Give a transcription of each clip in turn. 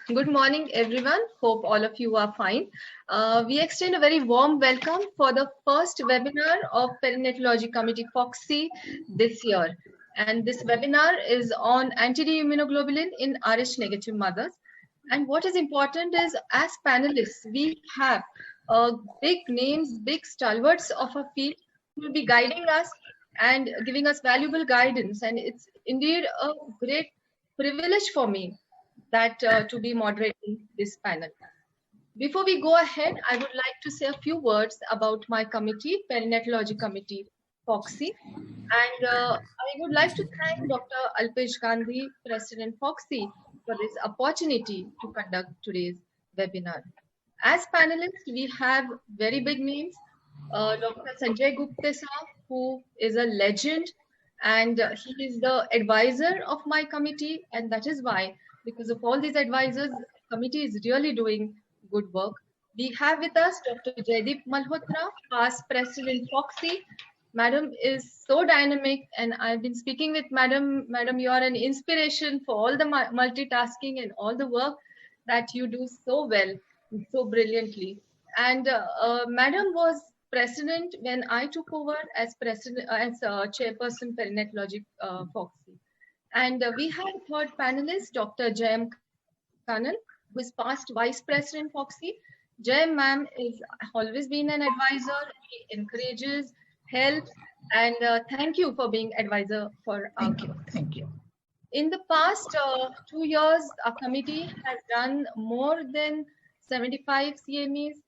Good morning, everyone. Hope all of you are fine. We extend a very warm welcome for the first webinar of Perinatology Committee FOXI this year. And this webinar is on anti-immunoglobulin in Rh negative mothers. And what is important is, as panelists, we have big names, big stalwarts of a field who will be guiding us and giving us valuable guidance. And it's indeed a great privilege for me that to be moderating this panel. Before we go ahead, I would like to say a few words about my committee, Perinatology Committee, FOXI. And I would like to thank Dr. Alpesh Gandhi, President FOXI, for this opportunity to conduct today's webinar. As panelists, we have very big names. Dr. Sanjay Gupta, who is a legend, and he is the advisor of my committee, and that is why, because of all these advisors, the committee is really doing good work. We have with us Dr. Jaideep Malhotra, past President FOXI. Madam is so dynamic, and I've been speaking with Madam. Madam, you are an inspiration for all the multitasking and all the work that you do so well, so brilliantly. And Madam was president when I took over as president, as chairperson Perinatology FOXI. And we have a third panelist, Dr. Jayam Kannan, who is past Vice President FOXI. Jayam ma'am is always been an advisor. He encourages, helps, and thank you for being advisor for our Thank you. Thank you. In the past 2 years, our committee has done more than 75 CMEs.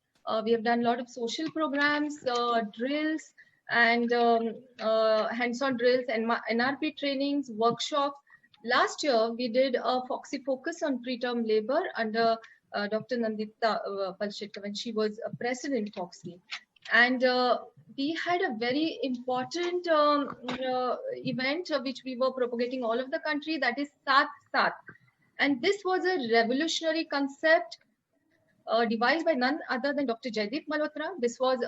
We have done a lot of social programs, drills, and hands-on drills and NRP trainings, workshops. Last year, we did a FOXI focus on preterm labor under Dr. Nandita Palshetkar when she was president FOXI. And we had a very important event which we were propagating all over the country, that is Sat Sat. And this was a revolutionary concept devised by none other than Dr. Jaideep Malhotra. This was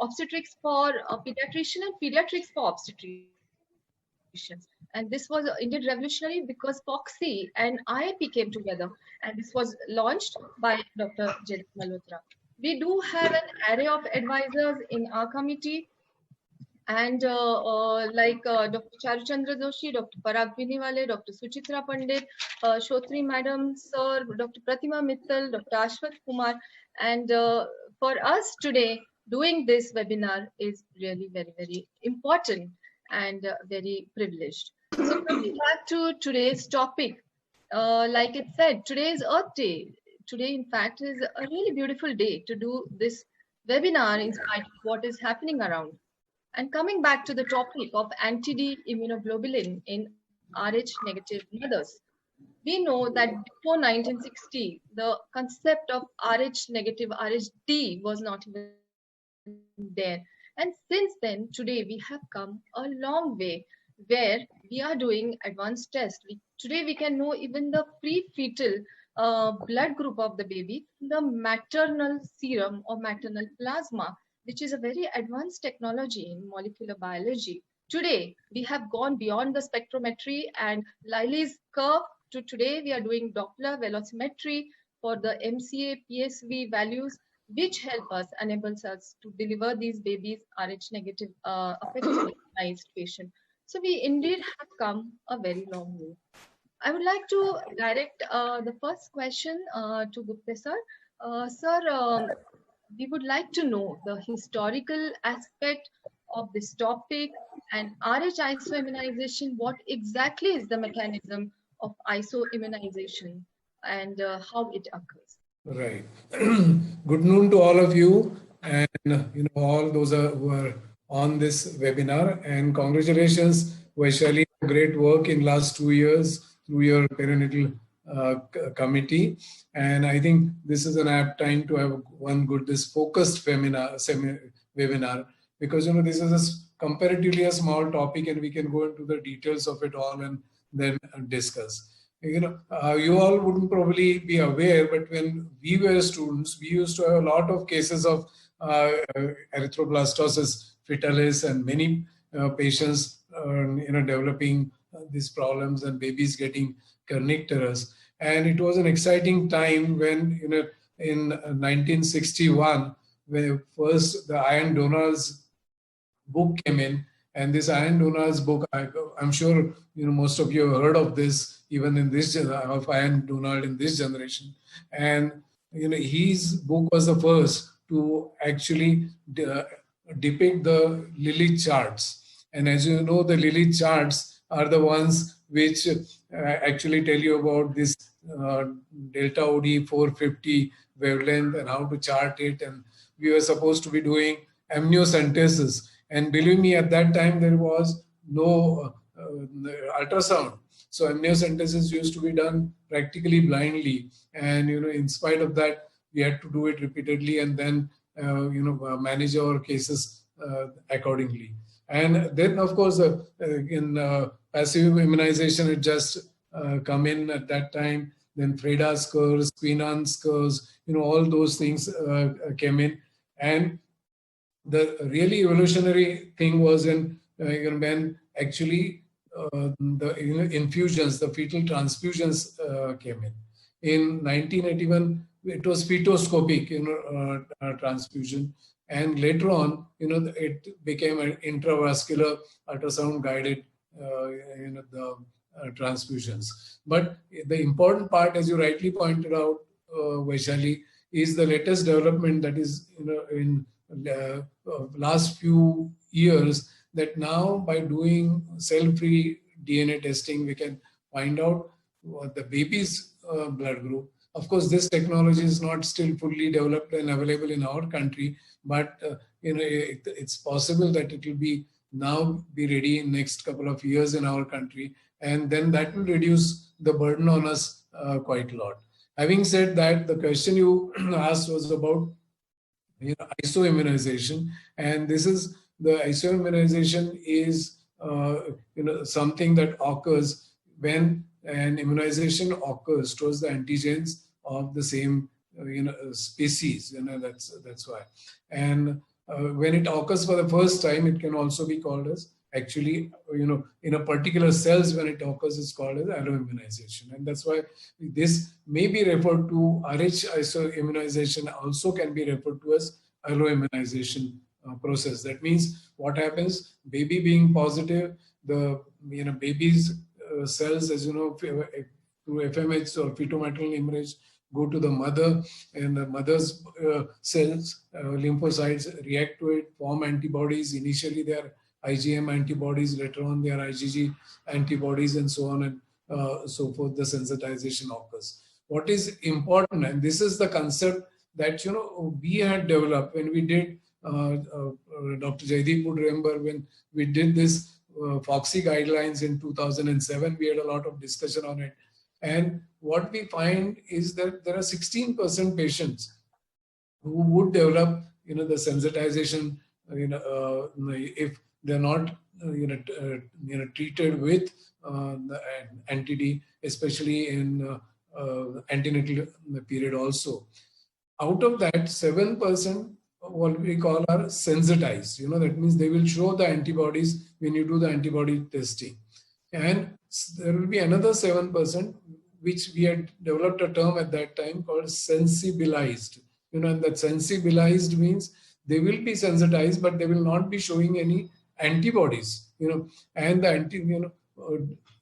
obstetrics for pediatrician and pediatrics for obstetricians. And this was indeed revolutionary because FOXI and IIP came together, and this was launched by Dr. Jaideep Malhotra. We do have an array of advisors in our committee, and like Dr. Charuchandra Joshi, Dr. Parag Biniwale, Dr. Suchitra Pandit, Shotri Madam, Sir, Dr. Pratima Mittal, Dr. Ashwath Kumar. And for us today, doing this webinar is really very, very important and very privileged. So coming back to today's topic, like it said, today is Earth Day. Today, in fact, is a really beautiful day to do this webinar in spite of what is happening around. And coming back to the topic of anti-immunoglobulin in Rh negative mothers, we know that before 1960, the concept of Rh negative, Rhd was not even there. And since then, today we have come a long way where we are doing advanced tests. Today we can know even the pre-fetal blood group of the baby, the maternal serum or maternal plasma, which is a very advanced technology in molecular biology. Today, we have gone beyond the spectrometry and Lily's curve to today we are doing Doppler velocimetry for the MCA, PSV values, which help us, enables us to deliver these babies Rh negative affected patient. So we indeed have come a very long way. I would like to direct the first question to Gupta sir. Sir, we would like to know the historical aspect of this topic and Rh isoimmunization. What exactly is the mechanism of isoimmunization and how it occurs? Right. Good noon to all of you, and all those who are on this webinar. And congratulations, Vaishali, great work in last 2 years through your perinatal committee. And I think this is an apt time to have one good, this focused webinar, because this is comparatively a small topic and we can go into the details of it all and then discuss. You all wouldn't probably be aware, but when we were students, we used to have a lot of cases of erythroblastosis fetalis and many patients developing these problems and babies getting kernicterus. And it was an exciting time when, in 1961, when first the iron donors book came in. And this iron donors book, I'm sure most of you have heard of this, even in this of Iron Donald in this generation. And his book was the first to actually depict the Lilly charts. And as you know, the Lilly charts are the ones which actually tell you about this delta OD 450 wavelength and how to chart it. And we were supposed to be doing amniocentesis. And believe me, at that time, there was no ultrasound. So amniocentesis used to be done practically blindly. And, in spite of that, we had to do it repeatedly and then, manage our cases accordingly. And then, of course, in passive immunization, it just come in at that time. Then Freda's curves, Quinan's curves, all those things came in. And the really evolutionary thing was in when actually the infusions, the fetal transfusions came in. In 1981, it was fetoscopic transfusion, and later on, it became an intravascular ultrasound guided the transfusions. But the important part, as you rightly pointed out, Vaishali, is the latest development that is in last few years, that now by doing cell-free DNA testing, we can find out the baby's blood group. Of course, this technology is not still fully developed and available in our country, but it's possible that it will be now be ready in next couple of years in our country, and then that will reduce the burden on us quite a lot. Having said that, the question you asked was about isoimmunization, and this is the isoimmunization is something that occurs when an immunization occurs towards the antigens of the same species. That's why. And when it occurs for the first time, it can also be called as actually, in a particular cells, when it occurs, it's called as alloimmunization. And that's why this may be referred to, RH isoimmunization also can be referred to as alloimmunization process. That means what happens, baby being positive, the baby's cells, as you know, through FMH or fetal-maternal hemorrhage, go to the mother, and the mother's cells, lymphocytes react to it, form antibodies. Initially, they are IgM antibodies, later on they are IgG antibodies, and so on and so forth. The sensitization occurs. What is important, and this is the concept that we had developed when we did. Dr. Jaideep would remember when we did this FOXY guidelines in 2007. We had a lot of discussion on it, and what we find is that there are 16% patients who would develop, the sensitization, if they're not, treated with the anti-D, especially in antenatal period also. Out of that, 7%, what we call are sensitized. That means they will show the antibodies when you do the antibody testing. And there will be another 7%, which we had developed a term at that time called sensibilized. And that sensibilized means they will be sensitized, but they will not be showing any antibodies, and the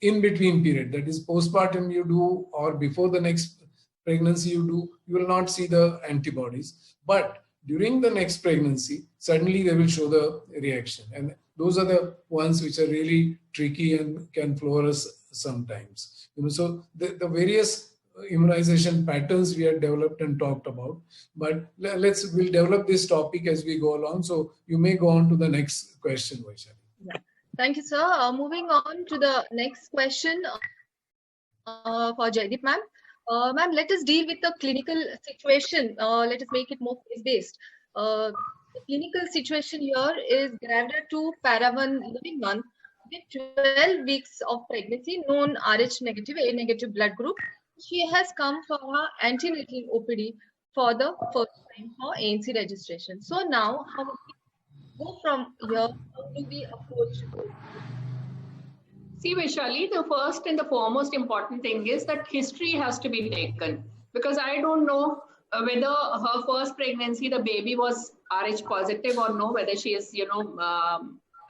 in between period, that is postpartum you do or before the next pregnancy you do, you will not see the antibodies. But during the next pregnancy, suddenly they will show the reaction. And those are the ones which are really tricky and can floor us sometimes. So the various immunization patterns we have developed and talked about, but we'll develop this topic as we go along. So you may go on to the next question, Vaishali. Yeah. Thank you, sir. Moving on to the next question for Jaideep ma'am. Ma'am, let us deal with the clinical situation. Let us make it more case-based. The clinical situation here is gravid to para-1 living month with 12 weeks of pregnancy, known Rh negative, A negative blood group. She has come for her antenatal OPD for the first time for ANC registration. So now, how do we go from here? How do we approach See, Vaishali, the first and the foremost important thing is that history has to be taken, because I don't know whether her first pregnancy, the baby was Rh positive or no, whether she is,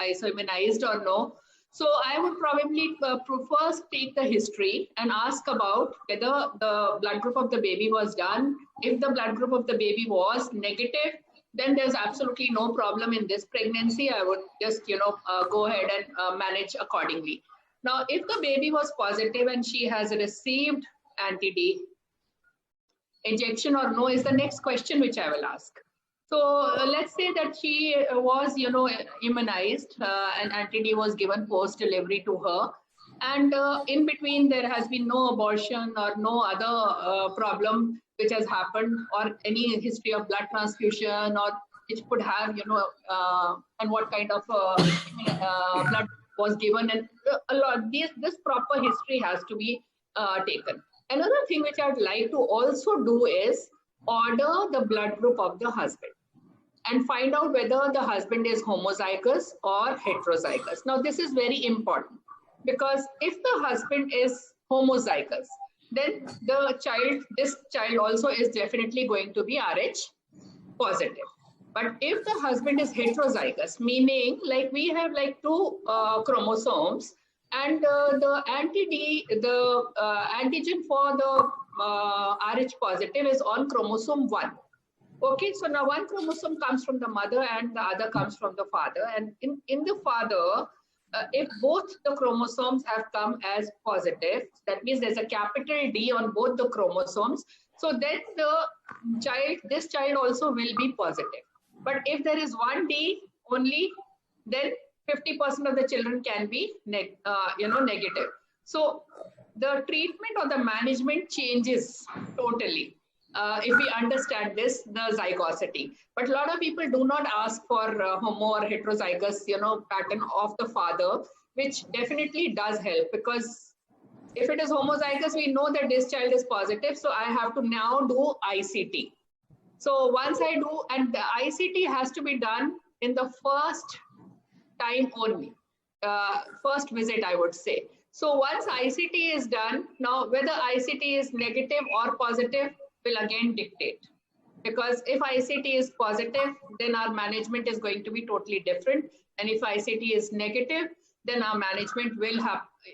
iso-immunized or no. So I would probably first take the history and ask about whether the blood group of the baby was done. If the blood group of the baby was negative, then there's absolutely no problem in this pregnancy. I would just, go ahead and manage accordingly. Now, if the baby was positive and she has received anti-D injection or no is the next question which I will ask. So let's say that she was, immunized and anti-D was given post-delivery to her. And in between, there has been no abortion or no other problem which has happened, or any history of blood transfusion, or which could have, and what kind of blood was given, and a lot. This proper history has to be taken. Another thing which I'd like to also do is order the blood group of the husband and find out whether the husband is homozygous or heterozygous. Now, this is very important, because if the husband is homozygous, then this child also is definitely going to be Rh positive. But if the husband is heterozygous, meaning like we have like two chromosomes, and the antigen for the Rh positive is on chromosome 1. Okay, so now one chromosome comes from the mother and the other comes from the father. And in the father, if both the chromosomes have come as positive, that means there's a capital D on both the chromosomes. So then this child also will be positive. But if there is one D only, then 50% of the children can be negative. So the treatment or the management changes totally. If we understand this, the zygosity. But a lot of people do not ask for homo or heterozygous, pattern of the father, which definitely does help, because if it is homozygous, we know that this child is positive. So I have to now do ICT. So once I do, and the ICT has to be done in the first time only, first visit, I would say. So once ICT is done, now whether ICT is negative or positive will again dictate. Because if ICT is positive, then our management is going to be totally different. And if ICT is negative, then our management will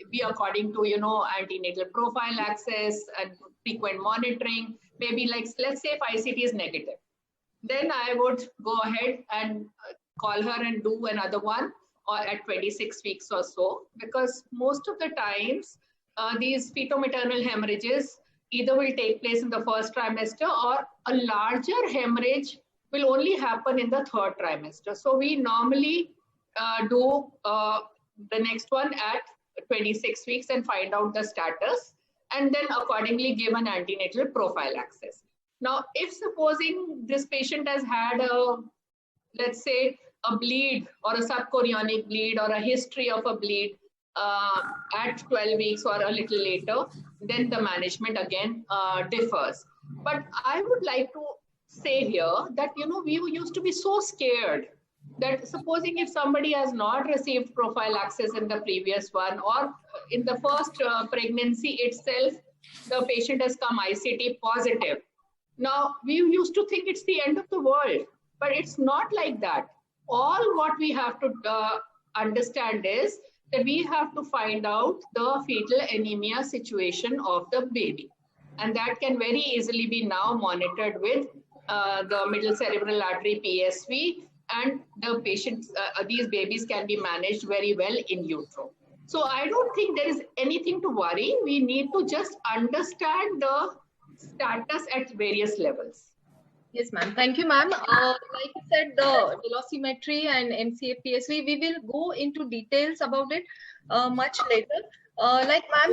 be according to, antenatal prophylaxis and frequent monitoring. Maybe like, let's say if ICT is negative, then I would go ahead and call her and do another one, or at 26 weeks or so, because most of the times these feto-maternal hemorrhages either will take place in the first trimester, or a larger hemorrhage will only happen in the third trimester. So we normally do the next one at 26 weeks and find out the status, and then accordingly give an antenatal prophylaxis. Now, if supposing this patient has had let's say, a bleed or a subchorionic bleed or a history of a bleed at 12 weeks or a little later, then the management again differs. But I would like to say here that, we used to be so scared that supposing if somebody has not received prophylaxis in the previous one, or in the first pregnancy itself, the patient has come ICT positive. Now, we used to think it's the end of the world, but it's not like that. All what we have to understand is that we have to find out the fetal anemia situation of the baby. And that can very easily be now monitored with the middle cerebral artery PSV, and the patients, these babies can be managed very well in utero. So I don't think there is anything to worry. We need to just understand the status at various levels. Yes, ma'am. Thank you, ma'am. Like you said, the velocimetry and MCA-PSV, we will go into details about it much later. Like ma'am,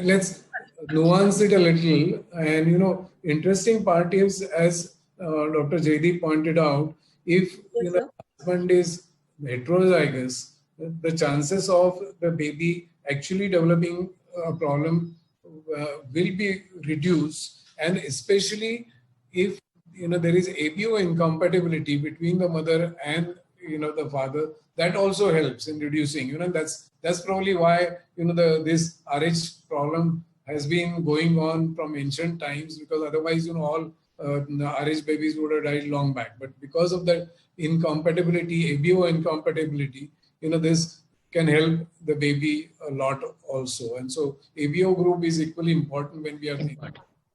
let's nuance it a little. And interesting part is, as Dr. Jaydeep pointed out, if the husband is heterozygous, the chances of the baby actually developing a problem will be reduced, and especially if there is ABO incompatibility between the mother and the father, that also helps in reducing. That's probably why this RH problem has been going on from ancient times, because otherwise all RH babies would have died long back. But because of that incompatibility, ABO incompatibility, this can help the baby a lot also. And so ABO group is equally important when we are thinking.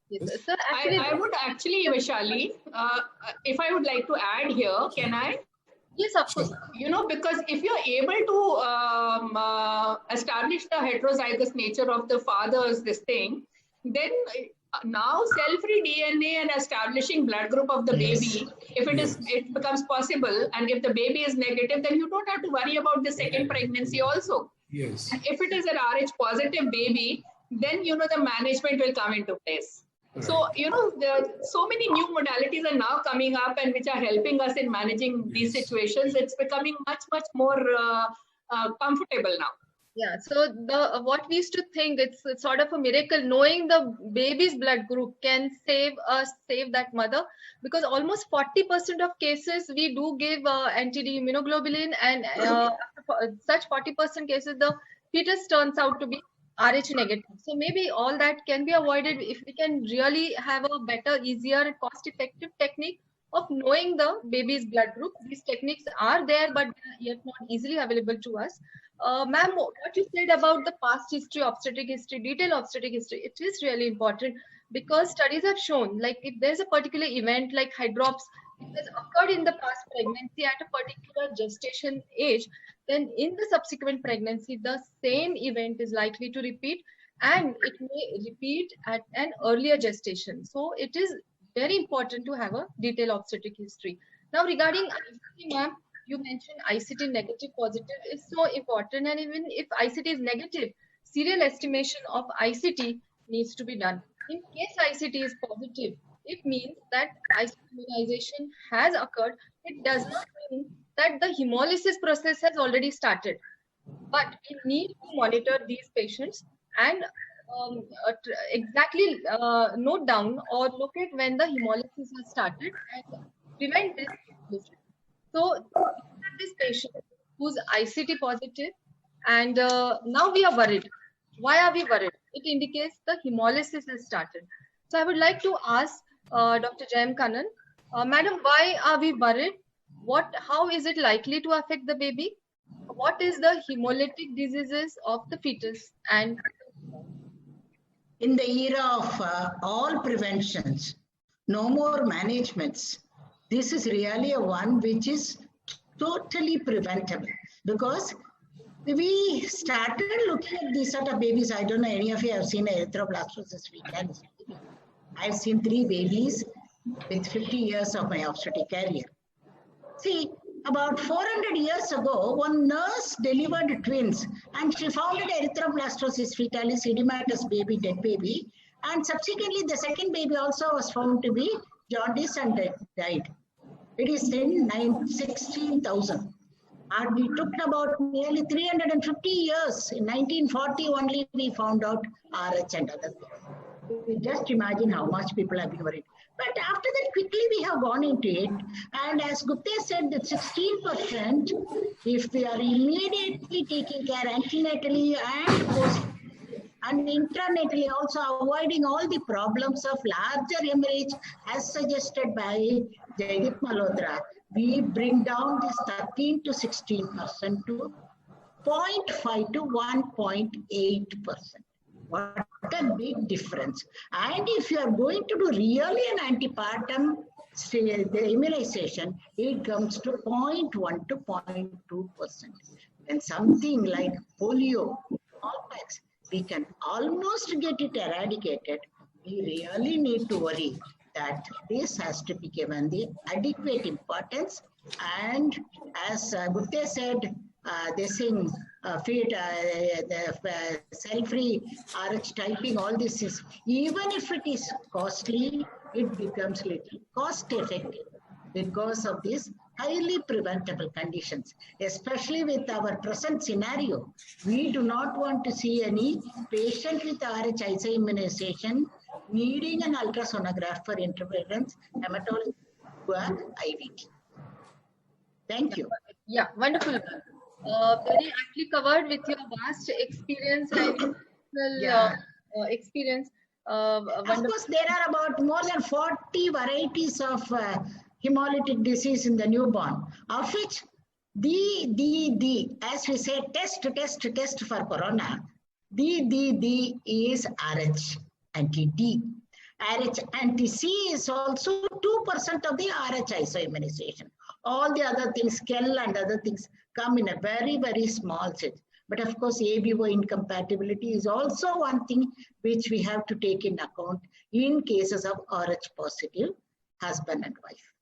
Yes, sir. Actually, I would actually, Vishali, if I would like to add here, can I? yes, of course. Because if you're able to establish the heterozygous nature of the father's this thing, then now cell-free DNA and establishing blood group of the baby, if it becomes possible, and if the baby is negative, then you don't have to worry about the second pregnancy also. Yes. And if it is an RH positive baby, then the management will come into place. Right. So there are so many new modalities are now coming up and which are helping us in managing these situations. It's becoming much more comfortable now. Yeah, so what we used to think, it's sort of a miracle knowing the baby's blood group can save that mother, because almost 40% of cases we do give anti-D immunoglobulin, and such 40% cases the fetus turns out to be RH negative. So maybe all that can be avoided if we can really have a better, easier, and cost-effective technique of knowing the baby's blood group. These techniques are there, but yet not easily available to us. Ma'am, what you said about the past history, obstetric history, detailed obstetric history, it is really important, because studies have shown, like if there's a particular event like hydrops, it has occurred in the past pregnancy at a particular gestation age, then in the subsequent pregnancy, the same event is likely to repeat, and it may repeat at an earlier gestation. So it is very important to have a detailed obstetric history. Now, regarding ICT, ma'am, you mentioned ICT negative positive is so important, and even if ICT is negative, serial estimation of ICT needs to be done. In case ICT is positive, it means that ICT immunization has occurred. It does not mean that the hemolysis process has already started, but we need to monitor these patients and exactly note down or locate when the hemolysis has started and prevent this. So this patient who's ICT positive, and now we are worried. Why are we worried? It indicates the hemolysis has started. So I would like to ask Dr. Jayam Kannan, Madam, why are we worried? How is it likely to affect the baby? What is the hemolytic diseases of the fetus? And in the era of all preventions, no more managements, this is really a one which is totally preventable, because we started looking at these sort of babies. I don't know any of you have seen erythroblastosis fetal. I've seen 3 babies with 50 years of my obstetric career. See, about 400 years ago, one nurse delivered twins and she found an erythroblastosis fetalis, idiomatous baby, dead baby. And subsequently, the second baby also was found to be jaundice and died. It is in 16,000. And we took about nearly 350 years. In 1940 only we found out RH and other things. We just imagine how much people have been worried. But after that, quickly we have gone into it. And as Gupta said, that 16%, if we are immediately taking care antenatally and post and intranatally, also avoiding all the problems of larger hemorrhage as suggested by Jaideep Malhotra, we bring down this 13 to 16% to 0.5 to 1.8%. What a big difference. And if you are going to do really an antepartum, say the immunization, it comes to 0.1 to 0.2%. And something like polio, smallpox, we can almost get it eradicated. We really need to worry that this has to be given the adequate importance. And as Gupta said, this thing, the cell-free RH typing, all this is, even if it is costly, it becomes little cost-effective because of these highly preventable conditions, especially with our present scenario. We do not want to see any patient with RH immunization needing an ultrasonograph for interference, hematology, or IVT. Thank you. Yeah, wonderful. Very aptly covered with your vast experience and Yeah. experience. Of Wonderful. course, there are about more than 40 varieties of hemolytic disease in the newborn, of which as we say, test for corona, the is RH anti-D. RH anti-C is also 2% of the RH isoimmunization. All the other things, KEL and other things, come in a very, very small set. But of course, ABO incompatibility is also one thing which we have to take in account in cases of RH positive husband and wife.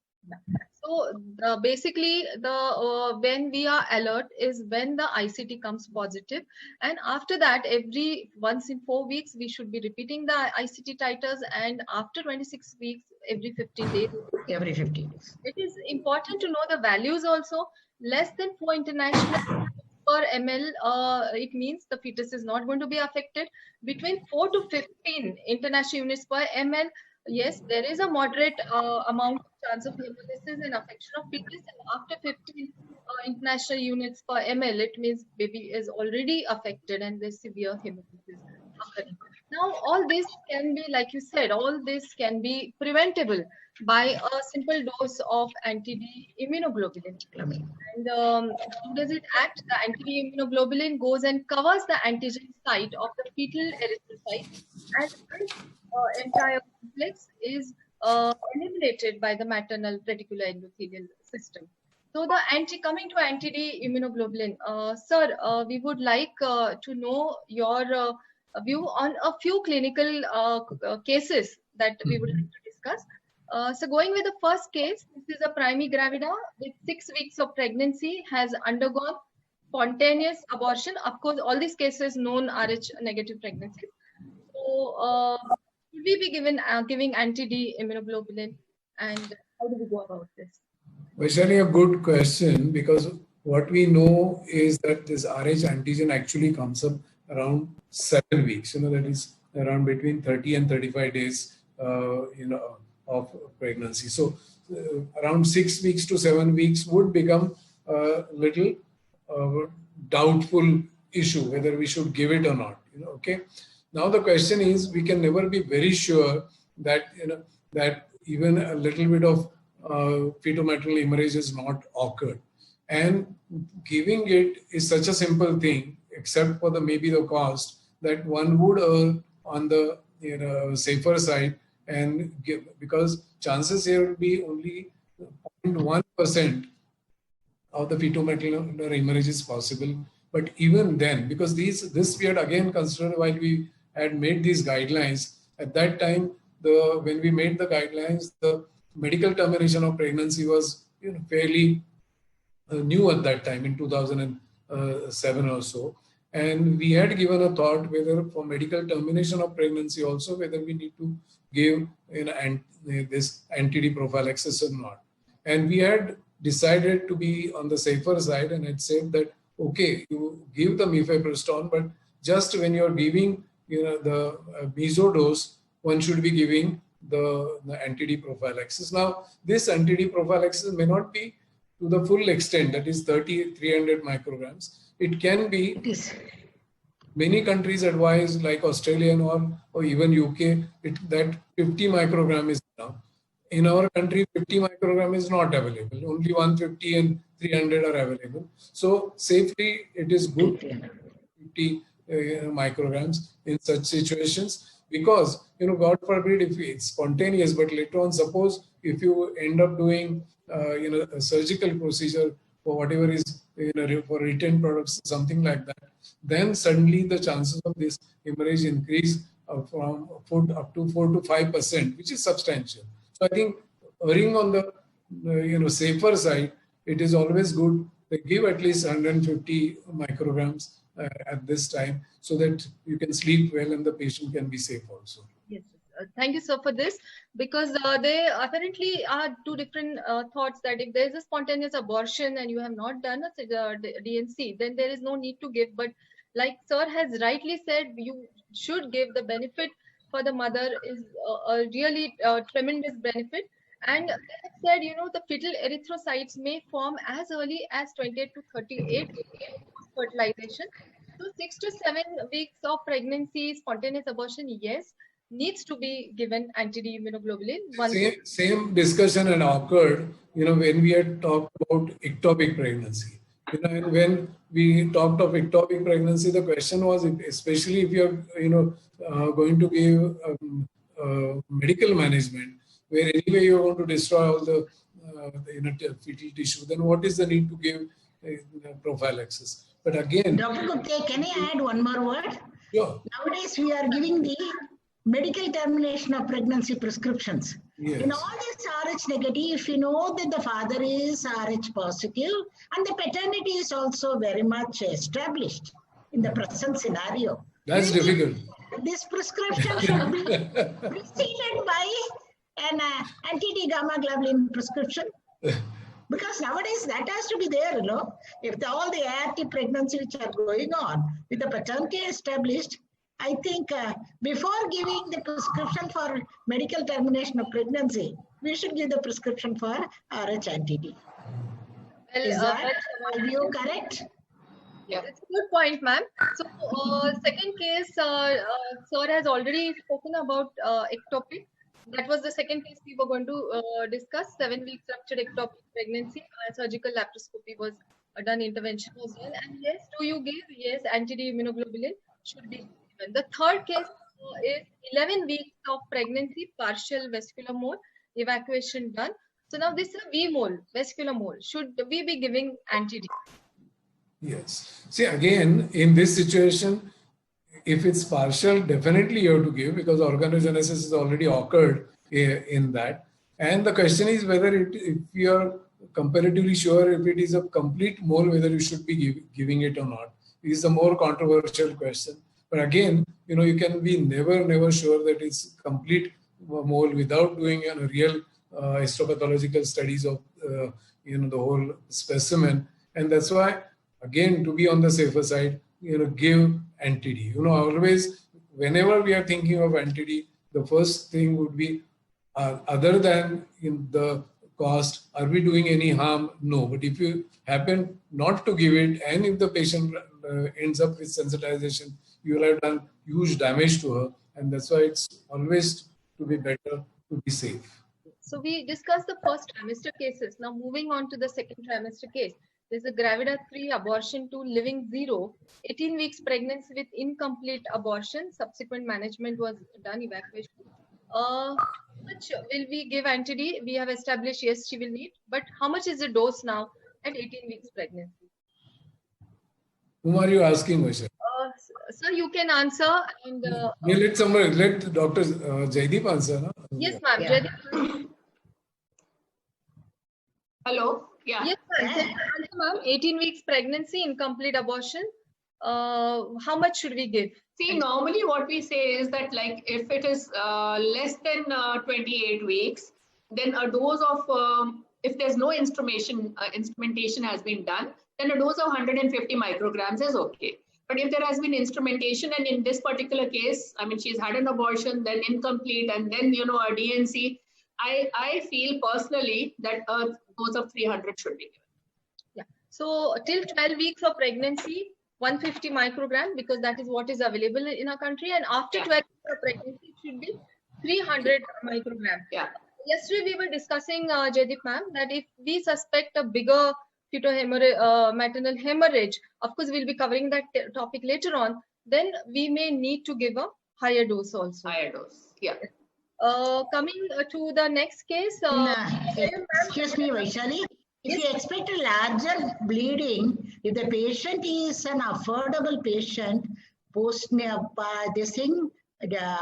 So basically, the when we are alert is when the ICT comes positive, and after that, every once in 4 weeks, we should be repeating the ICT titers, and after 26 weeks, every 15 days. Every 15 days. It is important to know the values also. Less than 4 international per ml, it means the fetus is not going to be affected. Between 4 to 15 international units per ml, yes, there is a moderate amount of chance of hemolysis and affection of fetus. And after 15 international units per ml, it means baby is already affected and there's severe hemolysis occurring. Now, all this can be, like you said, all this can be preventable by a simple dose of anti-D immunoglobulin. And how does it act? The anti-immunoglobulin goes and covers the antigen site of the fetal erythrocyte, and this entire complex is eliminated by the maternal reticular endothelial system. So the coming to anti-D immunoglobulin, sir, we would like to know your view on a few clinical cases that we would like to discuss. So going with the first case, this is a primigravida with 6 weeks of pregnancy, has undergone spontaneous abortion. Of course, all these cases known RH negative pregnancies. So should we be giving anti-D immunoglobulin, and how do we go about this? Vaishali, a good question, because what we know is that this RH antigen actually comes up around 7 weeks. That is around between 30 and 35 days. Of pregnancy. So around 6 weeks to 7 weeks would become a little doubtful issue whether we should give it or not. Okay. Now the question is, we can never be very sure that that even a little bit of fetal-maternal hemorrhage is not occurred, and giving it is such a simple thing, except for maybe the cost, that one would err on the safer side and give, because chances here will be only 0.1% of the fetal-maternal hemorrhage is possible. But even then, because this we had again considered while we had made these guidelines, at that time, when we made the guidelines, the medical termination of pregnancy was fairly new at that time in 2007 or so. And we had given a thought whether for medical termination of pregnancy also, whether we need to give this anti-D prophylaxis or not. And we had decided to be on the safer side and had said that, okay, you give the mifepristone, but just when you're giving the meso dose, one should be giving the anti-D prophylaxis. Now, this anti-D prophylaxis may not be to the full extent, that is 300 micrograms. It can be, many countries advise, like Australia or even UK, that 50 microgram is enough. In our country, 50 microgram is not available. Only 150 and 300 are available. So safely, it is good 50 micrograms in such situations, because God forbid if it's spontaneous, but later on, suppose if you end up doing a surgical procedure for whatever is for retained products, something like that, then suddenly the chances of this hemorrhage increase from up to 4 to 5%, which is substantial. So I think erring on the safer side, it is always good to give at least 150 micrograms at this time, so that you can sleep well and the patient can be safe also. Yes. Thank you, sir, for this, because they apparently are two different thoughts, that if there is a spontaneous abortion and you have not done a DNC, then there is no need to give. But like sir has rightly said, you should give. The benefit for the mother is a really tremendous benefit. And they have said, the fetal erythrocytes may form as early as 28 to 38 post fertilization. So 6 to 7 weeks of pregnancy, spontaneous abortion, yes, needs to be given anti-immunoglobulin. Same discussion had occurred, when we had talked about ectopic pregnancy. And when we talked of ectopic pregnancy, the question was, especially if you're, going to give medical management, where anyway you're going to destroy all the, fetal tissue, then what is the need to give prophylaxis? But again, Dr. Gupta, can I add one more word? Sure. Nowadays, we are giving the medical termination of pregnancy prescriptions. Yes. In all this Rh negative, if you know that the father is Rh positive and the paternity is also very much established in the present scenario. That's difficult. This prescription should be preceded by an anti-D gamma globulin prescription. Because nowadays that has to be there, If all the ART pregnancy which are going on with the paternity established, I think before giving the prescription for medical termination of pregnancy, we should give the prescription for Rh anti-D. Is that view correct? Yeah, it's a good point, ma'am. So, second case, sir has already spoken about ectopic. That was the second case we were going to discuss. 7-week ruptured ectopic pregnancy. Surgical laparoscopy was done, intervention was done. And yes, do you give? Yes, anti-D immunoglobulin should be given. The third case is 11 weeks of pregnancy, partial vascular mole, evacuation done. So now this is a V mole, vascular mole. Should we be giving anti-D? Yes. See, again, in this situation, if it's partial, definitely you have to give, because organogenesis has already occurred in that. And the question is whether if you are comparatively sure if it is a complete mole, whether you should be giving it or not. It is a more controversial question. But again, you can be never sure that it's complete mole without doing a real histopathological studies of the whole specimen. And that's why, again, to be on the safer side, give anti-D. Always, whenever we are thinking of anti-D, the first thing would be, other than the cost, are we doing any harm? No. But if you happen not to give it, and if the patient ends up with sensitization, you will have done huge damage to her. And that's why it's always to be better to be safe. So we discussed the first trimester cases. Now moving on to the second trimester case. There's a gravida 3 abortion to living 0, 18 weeks pregnancy with incomplete abortion. Subsequent management was done, evacuation. How much will we give anti-D? We have established, yes, she will need. But how much is the dose now at 18 weeks pregnancy? Whom are you asking, Vaishya? Sir, you can answer. And let Dr. Jaideep answer. No? Yes, ma'am. Yeah. Jaideep. Hello? Yeah. Yes, ma'am. 18 weeks pregnancy, incomplete abortion. How much should we give? See, normally what we say is that, like, if it is less than 28 weeks, then a dose of, if there's no instrumentation has been done, then a dose of 150 micrograms is okay. But if there has been instrumentation, and in this particular case, I mean, she's had an abortion, then incomplete, and then, a DNC, I feel personally that a dose of 300 should be given. Yeah. So till 12 weeks of pregnancy, 150 microgram, because that is what is available in our country. And after 12 weeks of pregnancy, it should be 300 microgram. Yeah. Yesterday we were discussing, Jaideep ma'am, that if we suspect a bigger maternal hemorrhage, of course we'll be covering that topic later on, then we may need to give a higher dose also. Higher dose, yeah. Coming to the next case. Excuse me, Vaishali. If you expect a larger bleeding, if the patient is an affordable patient, post the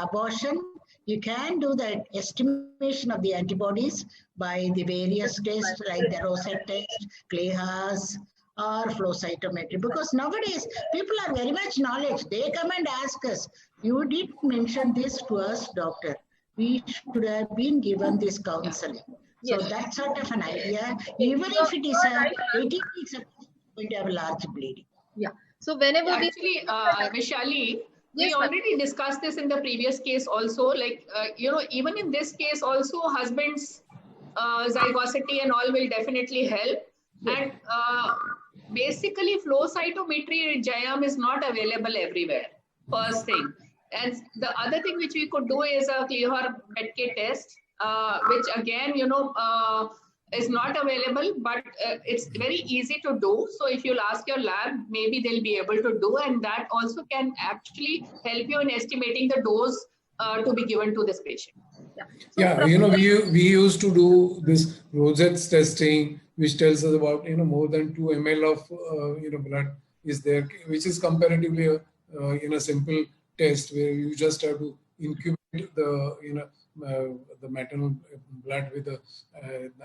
abortion, you can do the estimation of the antibodies by the various tests like the Rosette test, Clayhas, or flow cytometry. Because nowadays, people are very much knowledge. They come and ask us, you did mention this to us, doctor. We should have been given this counseling. So that's sort of an idea. Even if it is 18 weeks, going to have a large bleeding. Yeah. So whenever actually, Vaishali, we already discussed this in the previous case also. Like, even in this case also, husbands zygosity and all will definitely help. And basically, flow cytometry in Jayam is not available everywhere, first thing. And the other thing which we could do is a Kleber-Betke test, which again, is not available, but it's very easy to do. So if you'll ask your lab, maybe they'll be able to do, and that also can actually help you in estimating the dose to be given to this patient. Yeah, we used to do this Rosette's testing, which tells us about more than 2 ml of blood is there, which is comparatively a simple test where you just have to incubate the the maternal blood with the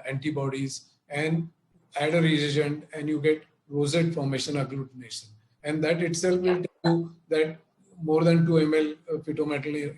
antibodies and add a reagent, and you get rosette formation agglutination, and that itself will tell you that more than 2 ml fetal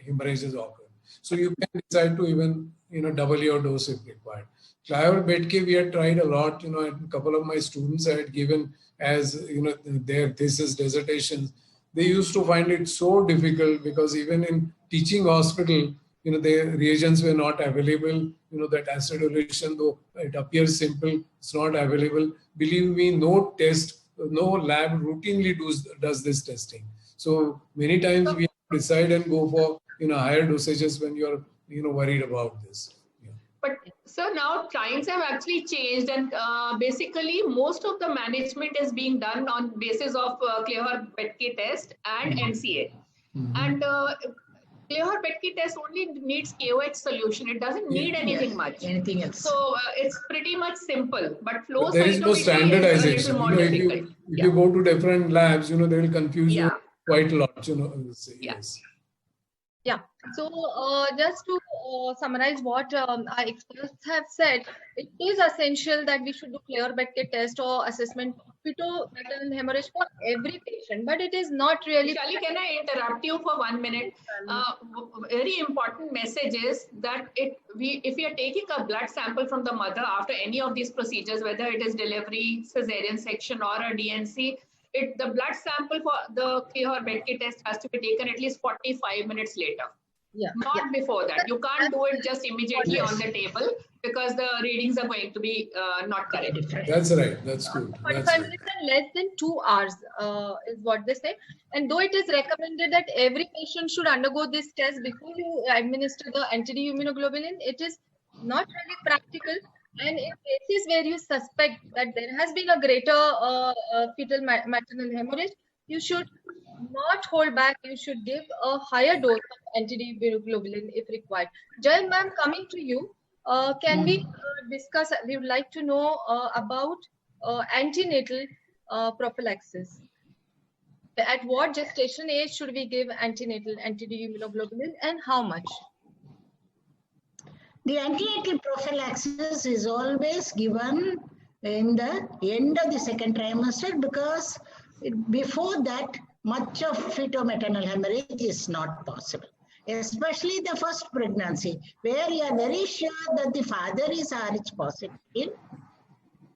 hemorrhages occur. So you can decide to even double your dose if required. Kleber-Betke we had tried a lot. And a couple of my students I had given as their thesis dissertations. They used to find it so difficult because even in teaching hospital, the reagents were not available. That acidulation, though it appears simple, it's not available. Believe me, no lab routinely does this testing. So many times we decide and go for higher dosages when you're worried about this. But so now times have actually changed, and basically most of the management is being done on basis of Kleber-Betke test and NCA. And Kleber-Betke test only needs KOH solution. It doesn't need anything much. Anything else. So it's pretty much simple, but flow there is no standardization. Is a little more difficult. If you go to different labs, they will confuse you quite a lot. Yes. Yeah. So just to summarize what our experts have said, it is essential that we should do Kleber-Betke test or assessment of fetal-maternal hemorrhage for every patient, but it is not really. Shali, can I interrupt you for 1 minute? Very important message is that if we are taking a blood sample from the mother after any of these procedures, whether it is delivery, cesarean section, or a DNC, the blood sample for the Kleber-Betke test has to be taken at least 45 minutes later. Not before that. You can't do it just immediately on the table because the readings are going to be not correct. That's right. That's good. 45 minutes and less than 2 hours is what they say. And though it is recommended that every patient should undergo this test before you administer the anti-D immunoglobulin, it is not really practical. And in cases where you suspect that there has been a greater fetal maternal hemorrhage, you should not hold back. You should give a higher dose of anti-D immunoglobulin if required. Jay, ma'am, coming to you, can we discuss? We would like to know about antenatal prophylaxis. At what gestation age should we give antenatal anti-D immunoglobulin, and how much? The antenatal prophylaxis is always given in the end of the second trimester because before that, much of fetal-maternal hemorrhage is not possible, especially the first pregnancy, where you are very sure that the father is Rh positive.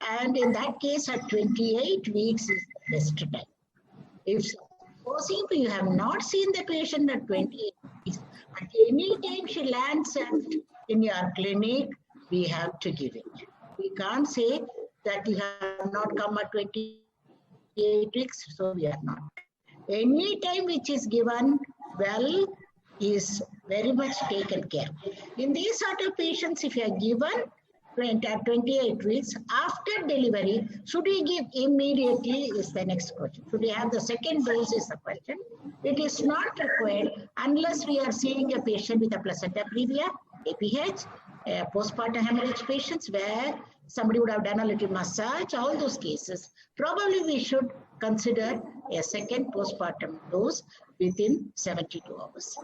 And in that case, at 28 weeks is the best time. If supposing you have not seen the patient at 28 weeks, at any time she lands in your clinic, we have to give it. We can't say that you have not come at 28 weeks, so we are not. Any time which is given well is very much taken care. In these sort of patients, if you are given at 28 weeks, after delivery, should we give immediately is the next question. Should we have the second dose is the question. It is not required unless we are seeing a patient with a placenta previa, APH, postpartum hemorrhage patients where somebody would have done a little massage, all those cases. Probably we should consider a second postpartum dose within 72 hours.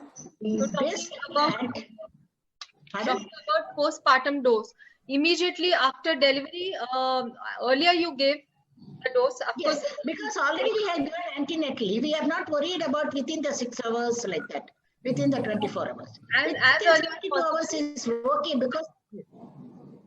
Talking about postpartum dose, immediately after delivery, earlier you gave the dose. Of course, because already we have given antenatally. We are not worried about within the 6 hours like that, within the 24 hours. And as early 22 hours is okay because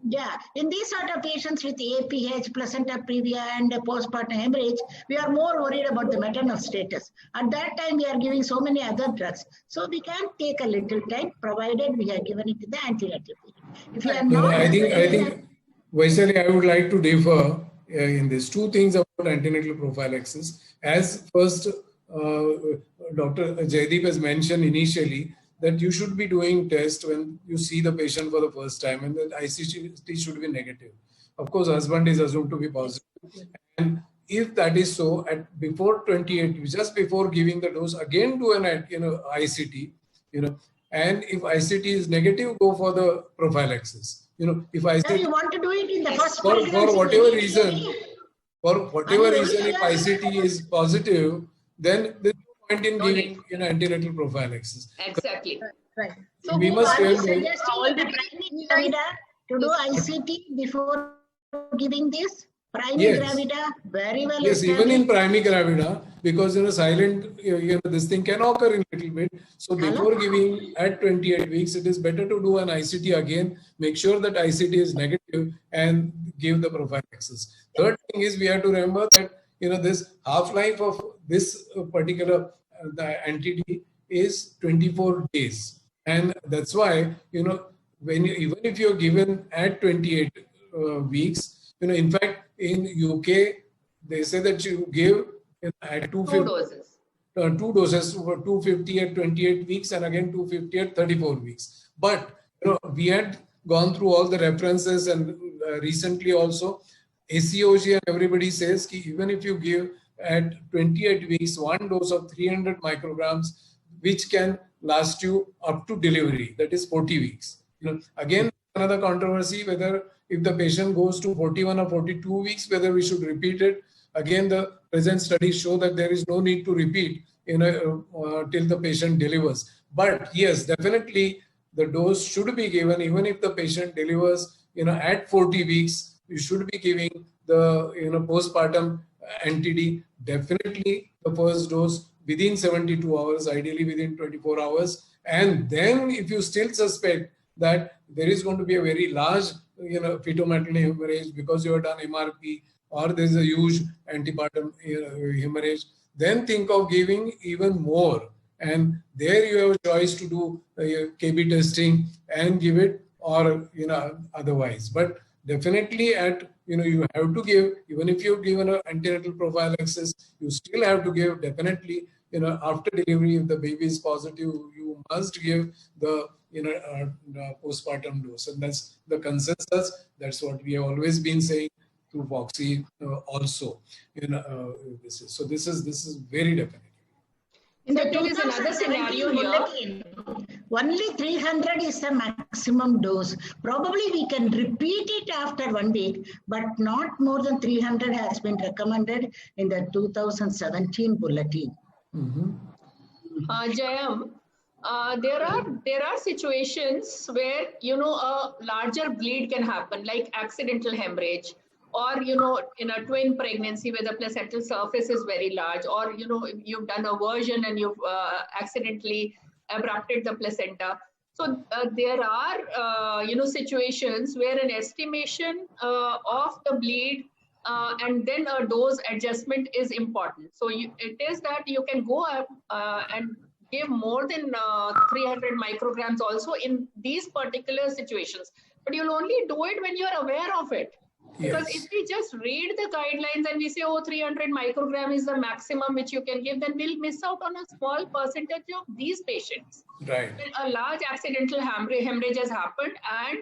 Yeah, in these sort of patients with APH, placenta previa, and postpartum hemorrhage, we are more worried about the maternal status. At that time, we are giving so many other drugs. So we can take a little time, provided we have given it in the antenatal period. If you are No, not, I think, Vaishali, I would like to differ in this. Two things about antenatal prophylaxis. As first, Dr. Jaideep has mentioned initially that you should be doing tests when you see the patient for the first time, and that ICT should be negative. Of course, husband is assumed to be positive. And if that is so, at before 28, just before giving the dose, again do an ICT, and if ICT is negative, go for the prophylaxis. If ICT, you want to do it in the first for pregnancy, whatever reason, if sure? ICT is positive, then there's no point in No giving antenatal prophylaxis. Exactly. Right. So we must Are you fail. suggesting all the primary gravida to do ICT before giving this? Primary Yes. gravida, very well Yes, even in established. primary gravida, because silent, this thing can occur in little bit. So before giving at 28 weeks, it is better to do an ICT again, make sure that ICT is negative and give the prophylaxis. Third thing is we have to remember that, this half-life of this particular the entity is 24 days. And that's why, even if you're given at 28 weeks, in fact, in UK, they say that you give at 250, 2 doses. 2 doses, 250 at 28 weeks and again 250 at 34 weeks. But we had gone through all the references, and recently also ACOG and everybody says that even if you give at 28 weeks, 1 dose of 300 micrograms, which can last you up to delivery, that is 40 weeks. Again, another controversy whether if the patient goes to 41 or 42 weeks, whether we should repeat it. Again, the present studies show that there is no need to repeat till the patient delivers. But yes, definitely the dose should be given even if the patient delivers at 40 weeks. You should be giving the postpartum NTD, definitely the first dose within 72 hours, ideally within 24 hours. And then if you still suspect that there is going to be a very large fetal-maternal hemorrhage because you have done MRP, or there is a huge antepartum hemorrhage, then think of giving even more. And there you have a choice to do KB testing and give it, or otherwise. But definitely you have to give, even if you've given an antenatal prophylaxis, you still have to give definitely, after delivery, if the baby is positive, you must give the the postpartum dose. And that's the consensus. That's what we have always been saying through Foxy also. So this is very definite. In the There is another scenario 2017 here. bulletin, only 300 is the maximum dose. Probably we can repeat it after 1 week, but not more than 300 has been recommended in the 2017 bulletin. Jayam, there are situations where a larger bleed can happen, like accidental hemorrhage, or in a twin pregnancy where the placental surface is very large, or you've done a version and you've accidentally abrupted the placenta. So there are situations where an estimation of the bleed and then a dose adjustment is important. So it is that you can go up and give more than 300 micrograms also in these particular situations, but you'll only do it when you're aware of it. Because if we just read the guidelines and we say, oh, 300 microgram is the maximum which you can give, then we'll miss out on a small percentage of these patients. Right. When a large accidental hemorrhage has happened, and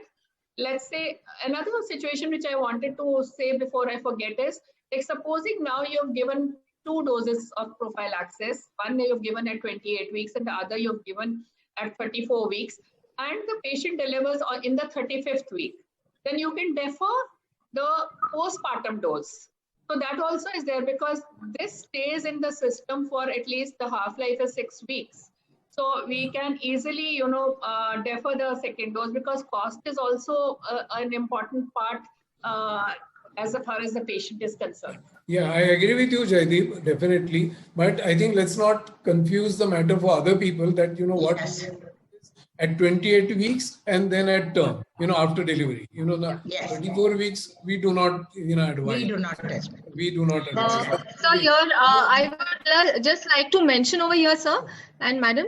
let's say another situation which I wanted to say before I forget is, like supposing now you've given 2 doses of prophylaxis, one you've given at 28 weeks and the other you've given at 34 weeks, and the patient delivers in the 35th week, then you can defer the postpartum dose. So that also is there, because this stays in the system for at least the half-life is 6 weeks. So we can easily, defer the second dose, because cost is also an important part as far as the patient is concerned. Yeah, I agree with you, Jaideep, definitely. But I think let's not confuse the matter for other people that, what at 28 weeks, and then at term, after delivery. The Yes. 24 weeks, we do not, advise. We do not advise. We do not advise. So here, I would just like to mention over here, sir and madam,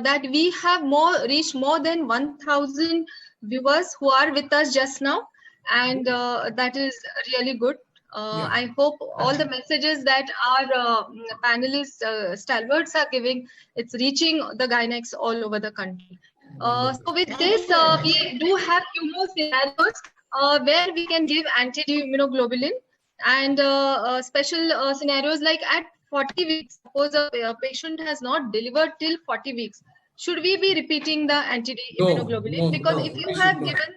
that we have reached more than 1,000 viewers who are with us just now, and that is really good. Yeah. I hope all the messages that our panelists, stalwarts are giving, it's reaching the gynecs all over the country. So with this, we do have few more scenarios where we can give anti-immunoglobulin, and special scenarios like at 40 weeks. Suppose a patient has not delivered till 40 weeks. Should we be repeating the anti-immunoglobulin? No, because no, if you we have should not. given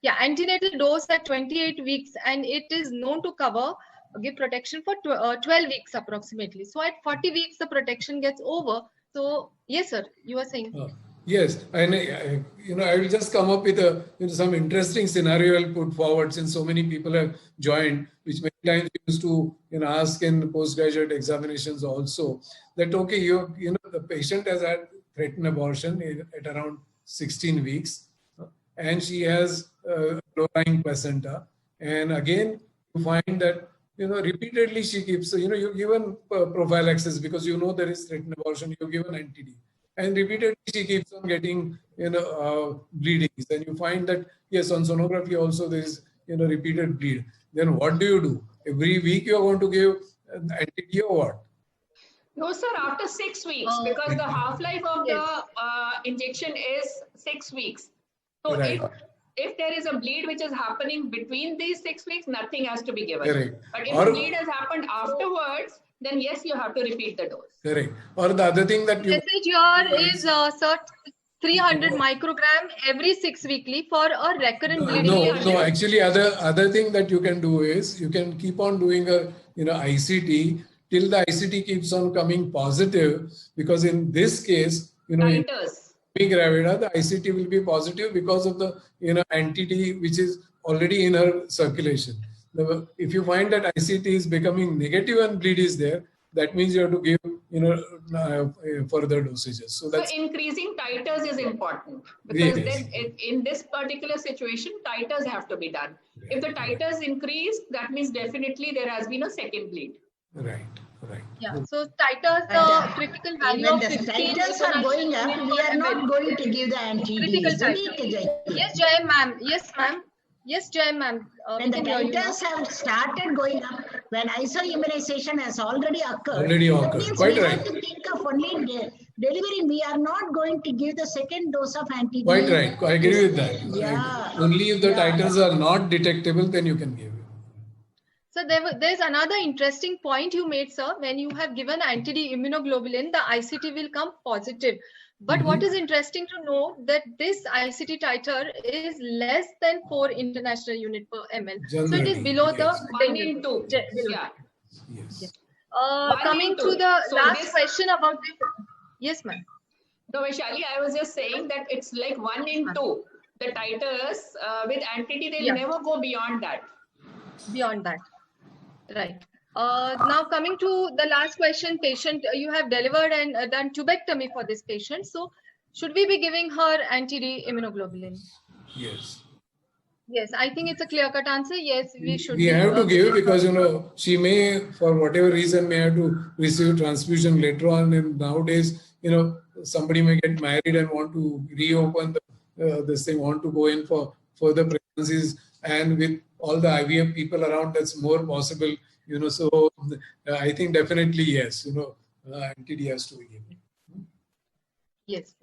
an antenatal dose at 28 weeks, and it is known to give protection for 12 weeks approximately. So at 40 weeks, the protection gets over. So yes, sir, you were saying. Yes, and I will just come up with some interesting scenario I'll put forward, since so many people have joined, which many times we used to ask in postgraduate examinations also, that okay, the patient has had threatened abortion at around 16 weeks, and she has low-lying placenta, and again you find that repeatedly she keeps you've given prophylaxis because there is threatened abortion, you've given NTD. And repeatedly she keeps on getting, bleedings. And you find that, yes, on sonography also there is, repeated bleed. Then what do? Every week you are going to give NTD or what? No, sir, after 6 weeks, because the half-life of the injection is 6 weeks. So Right. if there is a bleed which is happening between these 6 weeks, nothing has to be given. Correct. But if the bleed has happened afterwards, then yes, you have to repeat the dose. Correct. Or the other thing that you... Message here is, sir, 300 microgram every 6 weekly for a recurrent bleeding. No, actually other thing that you can do is, you can keep on doing a, ICT till the ICT keeps on coming positive, because in this case, Titers. in gravida, the ICT will be positive because of the, NTD which is already in her circulation. If you find that ICT is becoming negative and bleed is there, that means you have to give, further dosages. So that's increasing titers is important, because Yes. then in this particular situation, titers have to be done. If the titers increase, that means definitely there has been a second bleed. right. Yeah. So titers, the critical value When of the 15 titers are going up, we are not going to give the NTD. Critical titers. Yes, Jai ma'am. Yes, ma'am. Yes, Jai ma'am. When the titers have started going up, when isoimmunization has already occurred, that means Quite we right. have to think of only delivery. We are not going to give the second dose of NTD. Quite right. I agree with that. Yeah. Only if the titers are not detectable, then you can give it. So there's another interesting point you made, sir. When you have given anti-D immunoglobulin, the ICT will come positive. But what is interesting to know that this ICT titer is less than 4 international unit per ml. So it is below the 1 in 2. Yeah. Yes. Coming to the last question about this. Yes, ma'am. No, Vaishali, I was just saying that it's like 1 in 2. The titers with anti-D, they'll never go beyond that. Beyond that. Right. Now coming to the last question, patient, you have delivered and done tubectomy for this patient. So should we be giving her anti-D immunoglobulin? Yes. Yes, I think it's a clear-cut answer. Yes, we should. We have to give, because she may, for whatever reason, may have to receive transfusion later on. And nowadays, somebody may get married and want to reopen this thing, want to go in for further pregnancies, and with all the IVF people around, that's more possible. So I think definitely yes. NTD has to be given. Yes.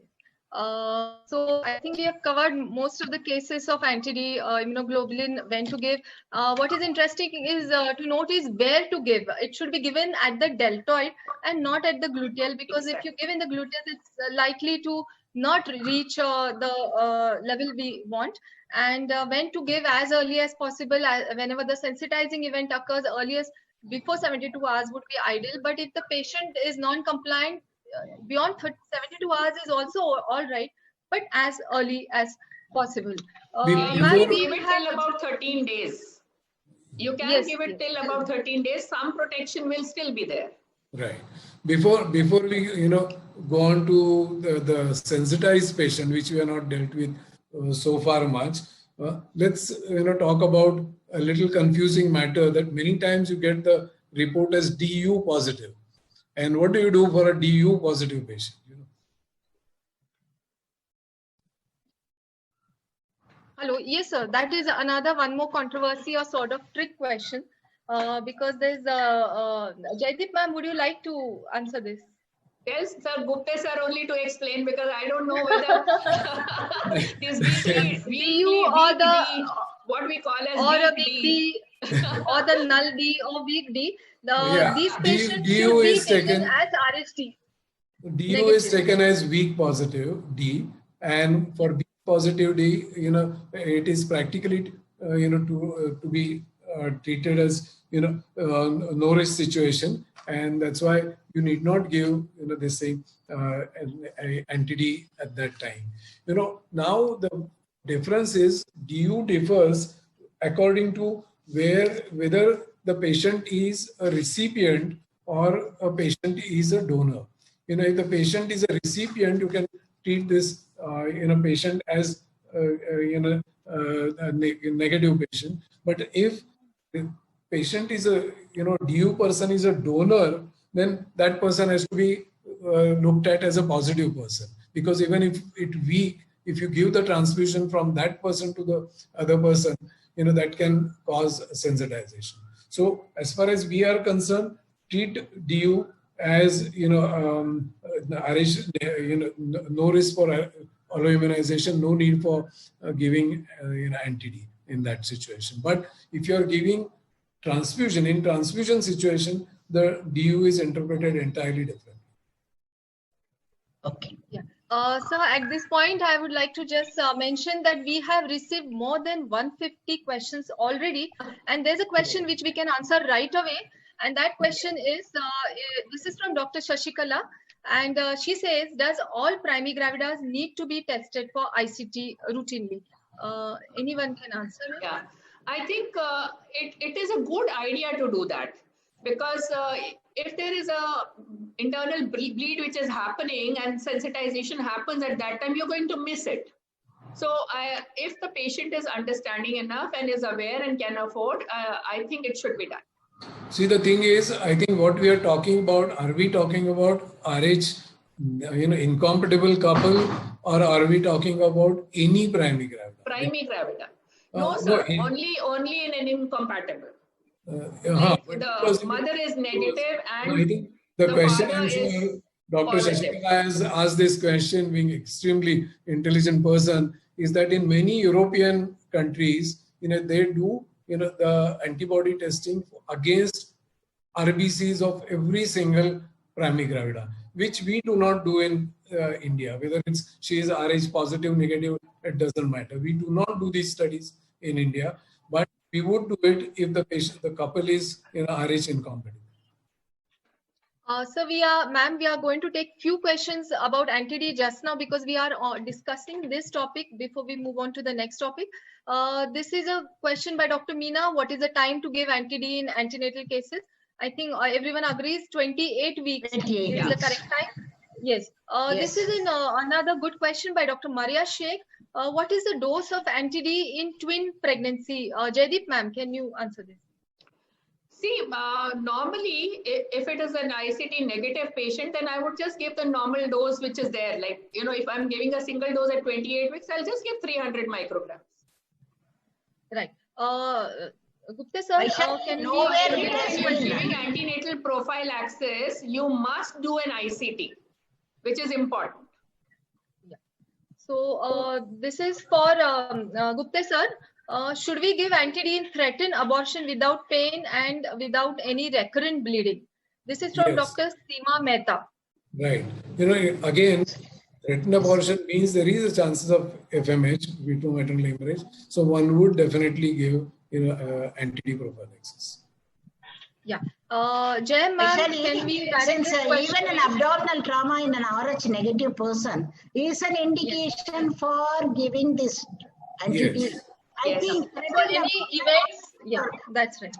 So I think we have covered most of the cases of anti-D immunoglobulin, when to give. What is interesting is to note is where to give. It should be given at the deltoid and not at the gluteal, because if you give in the gluteal, it's likely to not reach the level we want. And when to give as early as possible, whenever the sensitizing event occurs, earliest before 72 hours would be ideal. But if the patient is non-compliant, beyond 72 hours is also all right, but as early as possible. You can give it till about 13 days. You can give it till about 13 days. Some protection will still be there. Right. Before we go on to the sensitized patient, which we have not dealt with so far much, let's talk about a little confusing matter that many times you get the report as DU positive. And what do you do for a DU positive patient? Hello. Yes, sir. That is another one more controversy or sort of trick question, because there's Jaideep ma'am, would you like to answer this? Yes, sir, Gupta sir only to explain, because I don't know whether this weekly or the D, what we call as or a week week D. D or the null D or week D. These patients DU should be is taken taken as RHD. DU Negative. is taken as weak positive D, and for weak positive D, it is practically to be treated as no risk situation, and that's why you need not give this thing an anti-D at that time. Now the difference is DU differs according to whether the patient is a recipient or a patient is a donor. If the patient is a recipient, you can treat this patient as a negative patient. But if the patient is a DU person is a donor, then that person has to be looked at as a positive person, because even if it weak, if you give the transfusion from that person to the other person, that can cause sensitization. So as far as we are concerned, treat DU as RH, no risk for alloimmunization, no need for giving anti-D in that situation. But if you are giving transfusion, in transfusion situation, the DU is interpreted entirely differently. Okay. Yeah. So at this point, I would like to just mention that we have received more than 150 questions already, and there's a question which we can answer right away. And that question is, this is from Dr. Shashikala, and she says, does all primary gravidas need to be tested for ICT routinely? Anyone can answer it? Yeah, I think it is a good idea to do that, because if there is a internal bleed which is happening and sensitization happens at that time, you're going to miss it. So if the patient is understanding enough and is aware and can afford, I think it should be done. See, the thing is, I think what we are talking about, are we talking about RH, incompatible couple, or are we talking about any primary gravida? Primary gravida. No, sir, only in an incompatible. The mother is negative and I think the question father answer, Dr. positive. Shashikala has asked this question, being extremely intelligent person, is that in many European countries, they do the antibody testing against RBCs of every single primary gravida, which we do not do in India. Whether she is RH positive, negative, it doesn't matter. We do not do these studies in India, but we would do it if the couple is RH incompatible. So we are going to take few questions about anti-D just now, because we are discussing this topic before we move on to the next topic. This is a question by Dr. Meena. What is the time to give anti-D in antenatal cases? I think everyone agrees 28 weeks 28 is the weeks. correct time. Yes. Yes. This is another good question by Dr. Maria Sheikh. What is the dose of anti-D in twin pregnancy? Jaideep ma'am, can you answer this? See, normally, if it is an ICT negative patient, then I would just give the normal dose which is there. Like, if I'm giving a single dose at 28 weeks, I'll just give 300 micrograms. Right. Gupta sir, can if you're giving antenatal prophylaxis, you must do an ICT, which is important. Yeah. So this is for Gupta sir. Should we give anti-D in threatened abortion without pain and without any recurrent bleeding? This is from Yes. Dr. Seema Mehta. Right. Again, threatened abortion means there is a chances of FMH, fetal maternal hemorrhage. So one would definitely give anti-D prophylaxis. Yeah. Jay ma'am, can we since even an abdominal trauma in an RH negative person is an indication for giving this anti-D. Yes. I think so any events, yeah, that's right.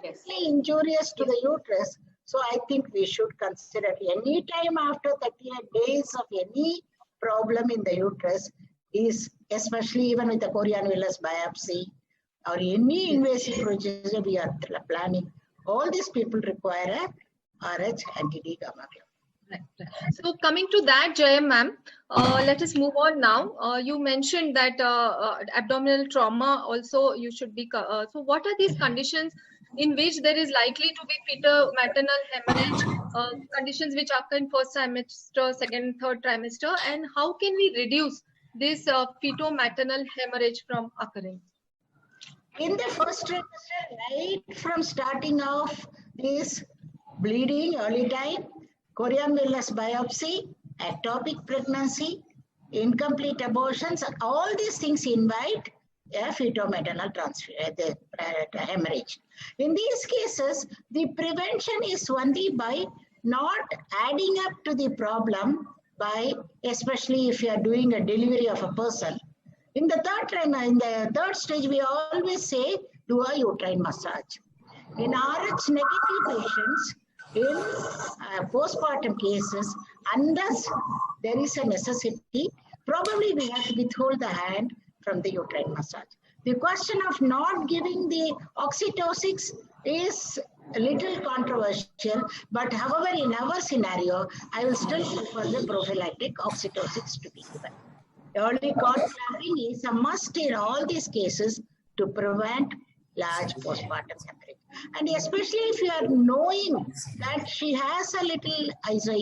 injurious to the uterus. So I think we should consider any time after 38 days of any problem in the uterus is, especially even with the chorion villus biopsy or any invasive procedure we are planning, all these people require a RH anti-D gamma globulin. Right. So coming to that, Jayam ma'am, let us move on now. You mentioned that abdominal trauma also you should be. So what are these conditions in which there is likely to be fetal-maternal hemorrhage, conditions which occur in first trimester, second, third trimester, and how can we reduce this fetal-maternal hemorrhage from occurring? In the first trimester, right from starting off this bleeding, early time, chorion villus biopsy, ectopic pregnancy, incomplete abortions, all these things invite a fetal-maternal transfer, the hemorrhage. In these cases, the prevention is only by not adding up to the problem by, especially if you are doing a delivery of a person. In the third stage, we always say, do a uterine massage. In RH negative patients, in postpartum cases, unless there is a necessity, probably we have to withhold the hand from the uterine massage. The question of not giving the oxytocics is a little controversial, but however, in our scenario, I will still prefer the prophylactic oxytocics to be given. Early cord clamping is a must in all these cases to prevent large postpartum hemorrhage. And especially if you are knowing that she has a little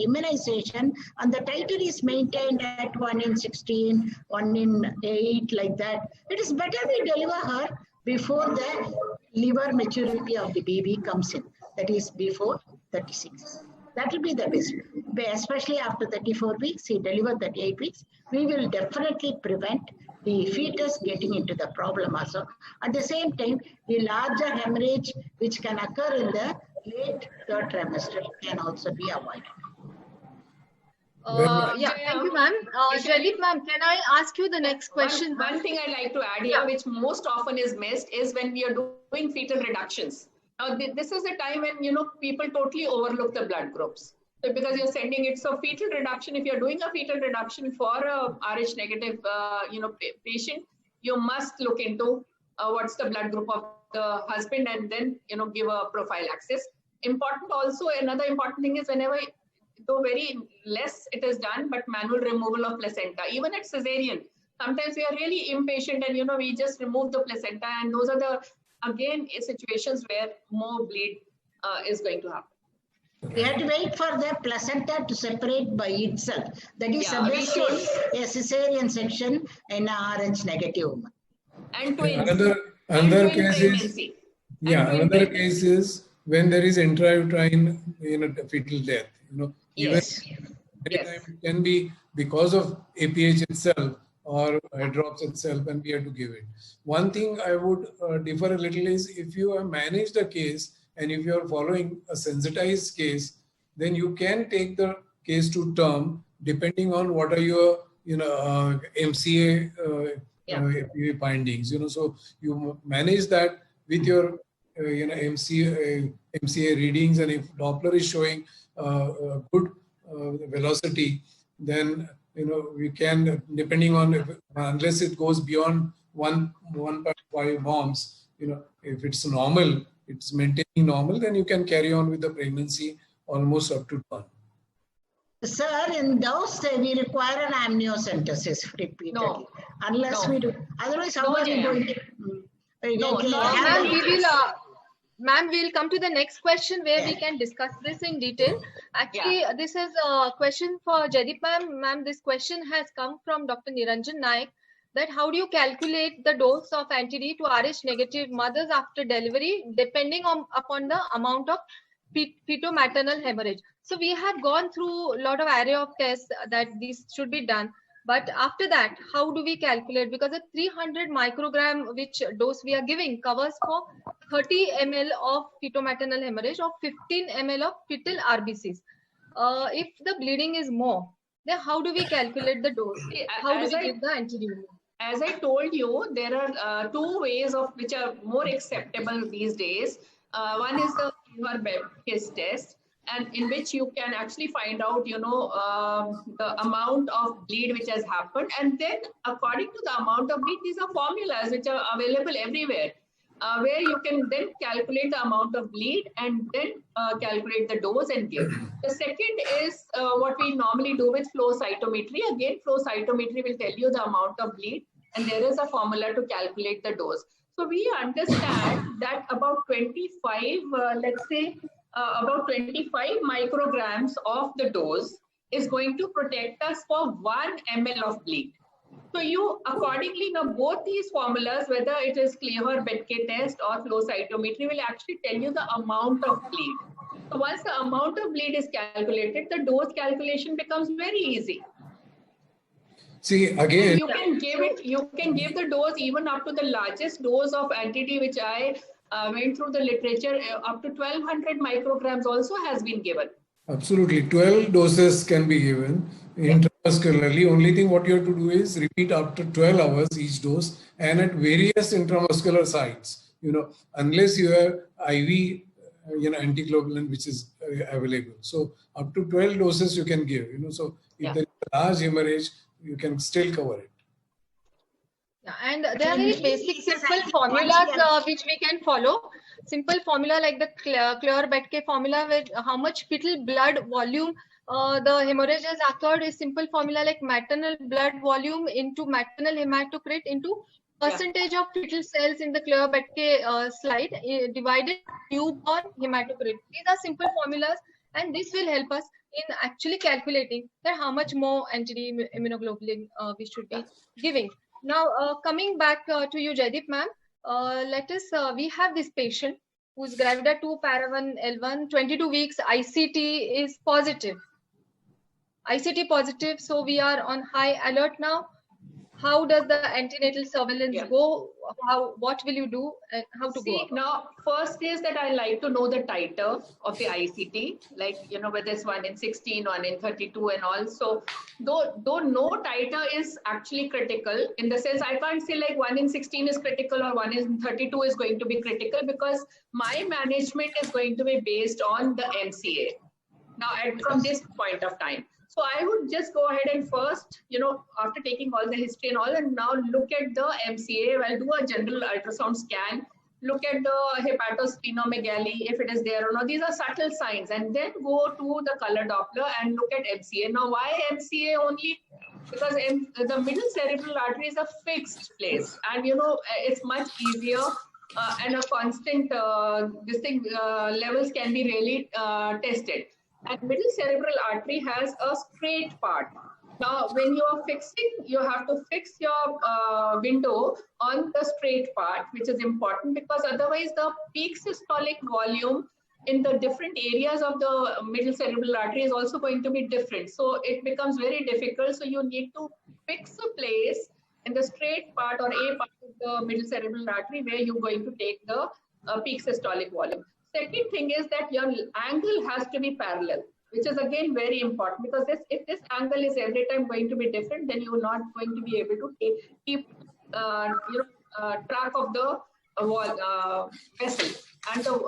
immunization and the titer is maintained at 1 in 16, 1 in 8, like that, it is better we deliver her before the liver maturity of the baby comes in. That is before 36. That will be the best. Especially after 34 weeks, he delivered 38 weeks, we will definitely prevent the fetus getting into the problem also. At the same time, the larger hemorrhage which can occur in the late third trimester can also be avoided. Yeah, thank you, ma'am. Jaideep ma'am, can I ask you the next question? One thing I'd like to add here, which most often is missed, is when we are doing fetal reductions. Now, this is a time when, people totally overlook the blood groups. So because you're sending it, so fetal reduction, if you're doing a fetal reduction for a Rh negative, patient, you must look into what's the blood group of the husband and then, give a prophylaxis. Important also, another important thing is whenever, though very less it is done, but manual removal of placenta, even at cesarean, sometimes we are really impatient and, we just remove the placenta, and those are the, again, situations where more bleed is going to happen. We have to wait for the placenta to separate by itself. That is a cesarean section in a Rh negative woman. And twins. Another case is, another case is when there is intrauterine fetal death. Even anytime it can be because of APH itself or drops itself, and we have to give it. One thing I would differ a little is if you have managed the case and if you are following a sensitized case, then you can take the case to term depending on what are your MCA findings. So you manage that with your MCA readings, and if Doppler is showing good velocity, then we can, depending on unless it goes beyond 1.5 bombs, if it's normal, it's maintaining normal, then you can carry on with the pregnancy almost up to 1. Sir, in those we require an amniocentesis repeatedly. Unless we do, otherwise how are we going to? Ma'am, we'll come to the next question where we can discuss this in detail. Actually, this is a question for Jaideep ma'am. Ma'am, this question has come from Dr. Niranjan Naik, that how do you calculate the dose of anti-D to Rh negative mothers after delivery depending upon the amount of fetal-maternal hemorrhage? So we have gone through a lot of array of tests that these should be done. But after that, how do we calculate? Because a 300 microgram which dose we are giving covers for 30 ml of fetal-maternal hemorrhage or 15 ml of fetal RBCs. If the bleeding is more, then how do we calculate the dose? How do we give the anti-D? As I told you, there are two ways of which are more acceptable these days. One is the Kiss test, and in which you can actually find out, the amount of bleed which has happened. And then according to the amount of bleed, these are formulas which are available everywhere, where you can then calculate the amount of bleed and then calculate the dose and give. The second is what we normally do with flow cytometry. Again, flow cytometry will tell you the amount of bleed, and there is a formula to calculate the dose. So we understand that about 25, about 25 micrograms of the dose is going to protect us for 1 ml of bleed. So you accordingly know both these formulas, whether it is Kleber-Betke test or flow cytometry, will actually tell you the amount of bleed. So once the amount of bleed is calculated, the dose calculation becomes very easy. See, again, you can give the dose even up to the largest dose of anti-D, which I went through the literature, up to 1200 micrograms also has been given. Absolutely, 12 doses can be given intramuscularly. Only thing what you have to do is repeat after 12 hours each dose and at various intramuscular sites. Unless you have IV, antiglobulin which is available. So up to 12 doses you can give. So if there is a large hemorrhage, you can still cover it. Yeah, and there are very basic, simple formulas which we can follow. Simple formula like the Kleber-Betke formula, with how much fetal blood volume the hemorrhage has occurred, is simple formula like maternal blood volume into maternal hematocrit into percentage of fetal cells in the Kleber-Betke slide divided newborn hematocrit. These are simple formulas, and this will help us in actually calculating that how much more anti-D immunoglobulin we should be giving. Now, coming back to you, Jaideep ma'am, we have this patient who's gravida 2 para 1 L1, 22 weeks, ICT is positive. ICT positive, so we are on high alert now. How does the antenatal surveillance go? What will you do and how to go? Now, first is that I like to know the titer of the ICT, like, whether it's 1 in 16, 1 in 32 and all. So though no titer is actually critical, in the sense I can't say like 1 in 16 is critical or 1 in 32 is going to be critical, because my management is going to be based on the MCA. Now, from this point of time. So I would just go ahead and first, after taking all the history and all, and now look at the MCA. I'll do a general ultrasound scan, look at the hepatosplenomegaly, if it is there or not. These are subtle signs, and then go to the color Doppler and look at MCA. Now, why MCA only? Because the middle cerebral artery is a fixed place, and it's much easier and a constant. Levels can be really tested. And middle cerebral artery has a straight part. Now, when you are fixing, you have to fix your window on the straight part, which is important, because otherwise the peak systolic volume in the different areas of the middle cerebral artery is also going to be different. So it becomes very difficult. So you need to fix a place in the straight part or a part of the middle cerebral artery where you're going to take the peak systolic volume. Second thing is that your angle has to be parallel, which is again very important, because if this angle is every time going to be different, then you're not going to be able to keep track of the vessel and the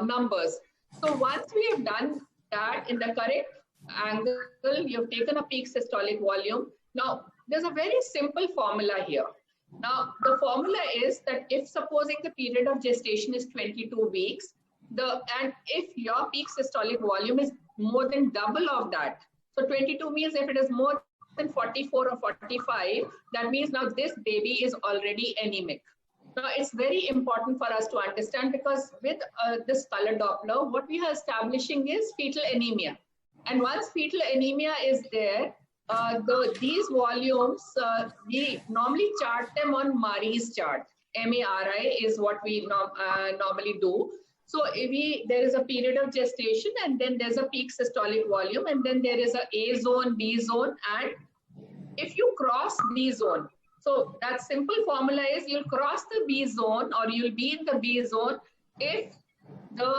numbers. So once we have done that in the correct angle, you've taken a peak systolic volume. Now, there's a very simple formula here. Now, the formula is that if supposing the period of gestation is 22 weeks, and if your peak systolic volume is more than double of that, so 22 means if it is more than 44 or 45, that means now this baby is already anemic. Now, it's very important for us to understand, because with this color Doppler, what we are establishing is fetal anemia. And once fetal anemia is there, these volumes, we normally chart them on Mari's chart. MARI is what we normally do. So there is a period of gestation, and then there's a peak systolic volume, and then there is a zone, B zone, and if you cross B zone, so that simple formula is you'll cross the B zone or you'll be in the B zone if the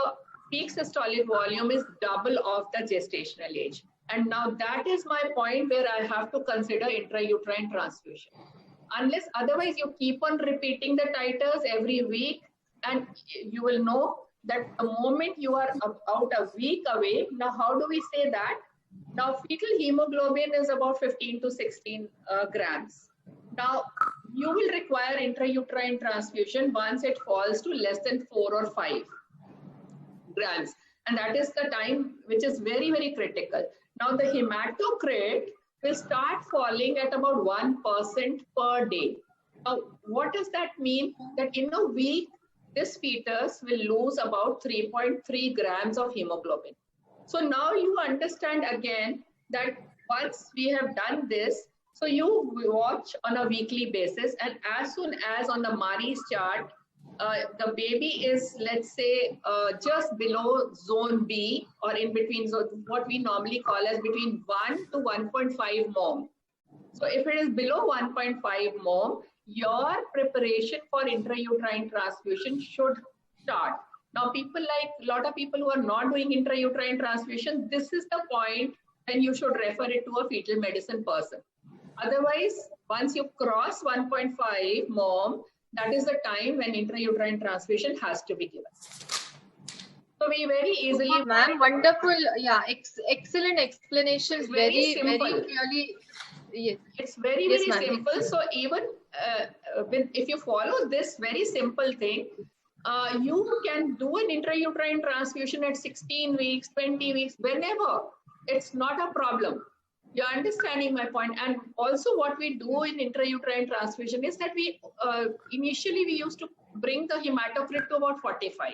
peak systolic volume is double of the gestational age. And now that is my point where I have to consider intrauterine transfusion. Unless otherwise you keep on repeating the titers every week, and you will know that the moment you are about a week away, now how do we say that? Now fetal hemoglobin is about 15 to 16 grams. Now you will require intrauterine transfusion once it falls to less than 4 or 5 grams. And that is the time which is very, very critical. Now the hematocrit will start falling at about 1% per day. Now, what does that mean? That in a week, this fetus will lose about 3.3 grams of hemoglobin. So now you understand again that once we have done this, so you watch on a weekly basis, and as soon as on the Mari's chart, the baby is, let's say, just below zone B or in between zone, what we normally call as between 1 to 1.5 mom. So if it is below 1.5 mom, your preparation for intrauterine transfusion should start. Now, people like a lot of people who are not doing intrauterine transfusion, this is the point when you should refer it to a fetal medicine person. Otherwise, once you cross 1.5 mom, that is the time when intrauterine transfusion has to be given. So we very easily... Ma'am, wonderful. Yeah, excellent explanations. Very clearly. Yes. It's very, very simple. So even if you follow this very simple thing, you can do an intrauterine transfusion at 16 weeks, 20 weeks, whenever. It's not a problem. You're understanding my point. And also what we do in intrauterine transfusion is that we initially we used to bring the hematocrit to about 45.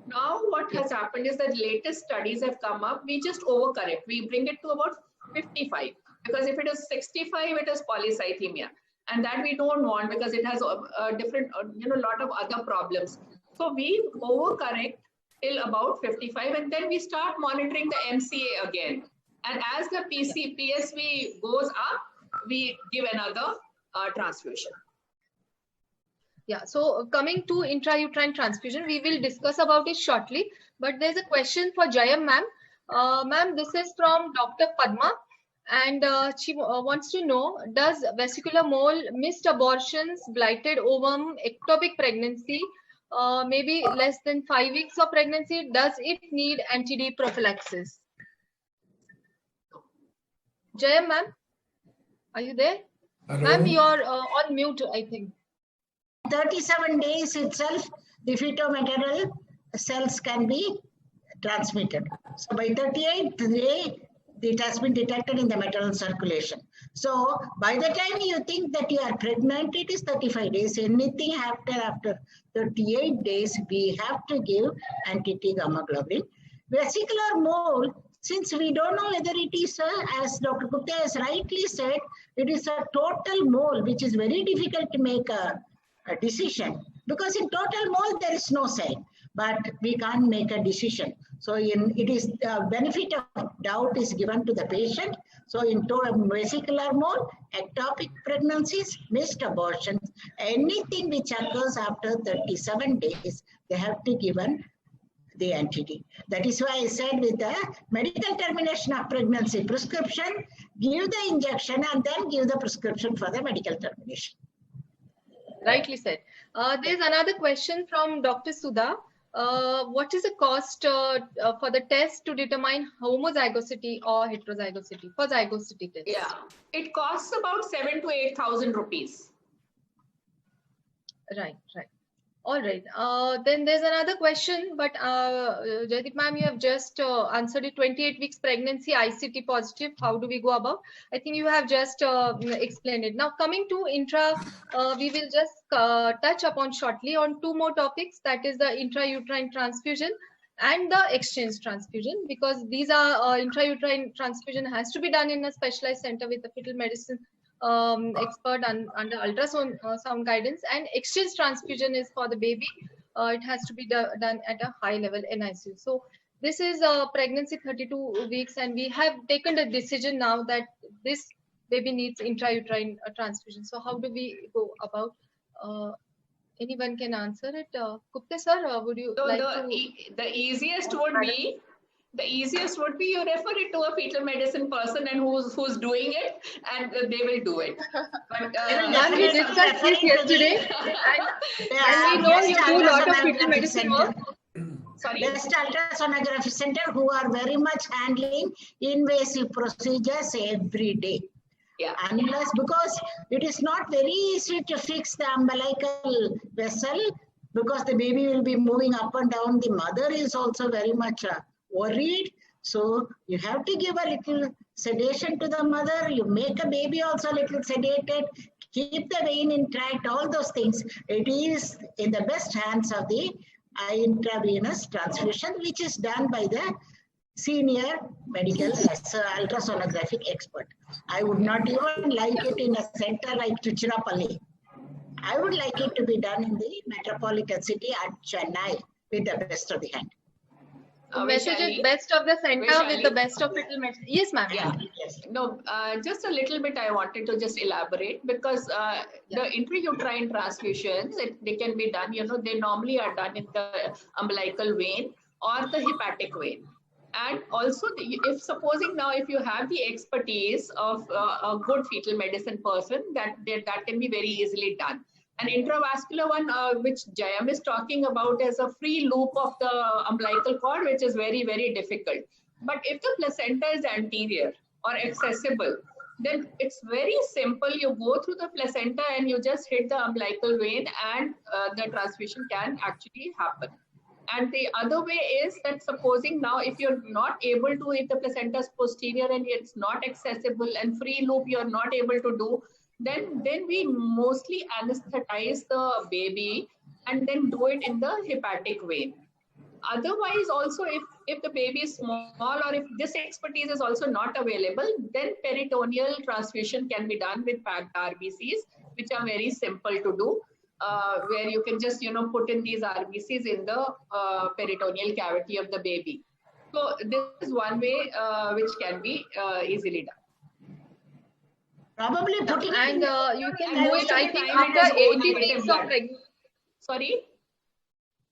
Now what has happened is that latest studies have come up. We just overcorrect. We bring it to about 55. Because if it is 65, it is polycythemia. And that we don't want because it has a different, lot of other problems. So we overcorrect till about 55 and then we start monitoring the MCA again. And as the PSV goes up, we give another transfusion. Yeah, so coming to intrauterine transfusion, we will discuss about it shortly. But there's a question for Jayam ma'am. Ma'am, this is from Dr. Padma. And she wants to know, does vesicular mole, missed abortions, blighted ovum, ectopic pregnancy, maybe less than 5 weeks of pregnancy, does it need anti-D prophylaxis? Jayam ma'am, are you there? Ma'am, you're on mute, I think. 37 days itself, the fetomaternal cells can be transmitted. So by 38th day, it has been detected in the maternal circulation. So by the time you think that you are pregnant, it is 35 days. Anything after 38 days, we have to give anti-T gamma globulin. Vesicular mole, since we don't know whether it is, as Dr. Gupta has rightly said, it is a total mole, which is very difficult to make a decision. Because in total mole, there is no sign, but we can't make a decision. So it is the benefit of doubt is given to the patient. So in vesicular mole, ectopic pregnancies, missed abortions, anything which occurs after 37 days, they have to given the anti-D. That is why I said with the medical termination of pregnancy prescription, give the injection and then give the prescription for the medical termination. Rightly said. There's another question from Dr. Sudha. What is the cost for the test to determine homozygosity or heterozygosity for zygosity test? Yeah, it costs about 7,000 to 8,000 rupees. Right. All right. Then there's another question, but Jaideep ma'am, you have just answered it. 28 weeks pregnancy, ICT positive. How do we go about? I think you have just explained it. Now coming to intra, we will just touch upon shortly on two more topics. That is the intrauterine transfusion and the exchange transfusion, because these are intrauterine transfusion has to be done in a specialized center with a fetal medicine expert under ultrasound sound guidance, and exchange transfusion is for the baby. It has to be done at a high level NICU. So this is pregnancy 32 weeks, and we have taken the decision now that this baby needs intrauterine transfusion. So how do we go about? Anyone can answer it. Gupta sir, would you like to? The easiest would be you refer it to a fetal medicine person and who's doing it, and they will do it. But we discussed this yesterday, and we know you do a lot of fetal medicine work. Sorry? Best ultrasonography center who are very much handling invasive procedures every day. Yeah. Unless, because it is not very easy to fix the umbilical vessel, because the baby will be moving up and down. The mother is also very much worried. So you have to give a little sedation to the mother. You make a baby also a little sedated, keep the vein intact, all those things. It is in the best hands of the intravenous transfusion, which is done by the senior medical ultrasonographic expert. I would not even like it in a center like Tiruchirappalli. I would like it to be done in the metropolitan city at Chennai with the best of the hand. Message is best of the center with the best of little medicine. Yes, ma'am. Yeah. Yes. No, just a little bit I wanted to just elaborate, because the intrauterine transfusions, they can be done, they normally are done in the umbilical vein or the hepatic vein. And also, if supposing now, if you have the expertise of a good fetal medicine person, that can be very easily done. An intravascular one, which Jayam is talking about, is a free loop of the umbilical cord, which is very, very difficult. But if the placenta is anterior or accessible, then it's very simple. You go through the placenta and you just hit the umbilical vein, and the transfusion can actually happen. And the other way is that, supposing now, if you're not able to, if the placenta is posterior and it's not accessible, and free loop you're not able to do, then we mostly anesthetize the baby and then do it in the hepatic vein. Otherwise, also, if the baby is small, or if this expertise is also not available, then peritoneal transfusion can be done with packed RBCs, which are very simple to do, where you can just, put in these RBCs in the peritoneal cavity of the baby. So this is one way which can be easily done. Probably putting And you can do it, I think, time it after is O 80 negative weeks of blood. pregnancy. Sorry?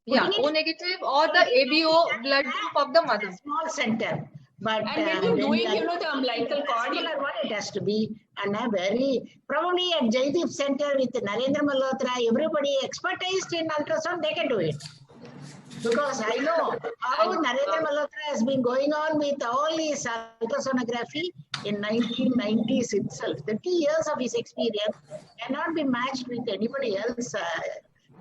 Yeah, O negative or the ABO blood group of the mother. Small center. But And when you're doing, the umbilical cord, one it has to be, and a very, probably at Jaideep Center with Narendra Malhotra, everybody expertised in ultrasound, they can do it. Because I know how Narendra Malhotra has been going on with all his ultrasonography in 1990s itself. 30 years of his experience cannot be matched with anybody else,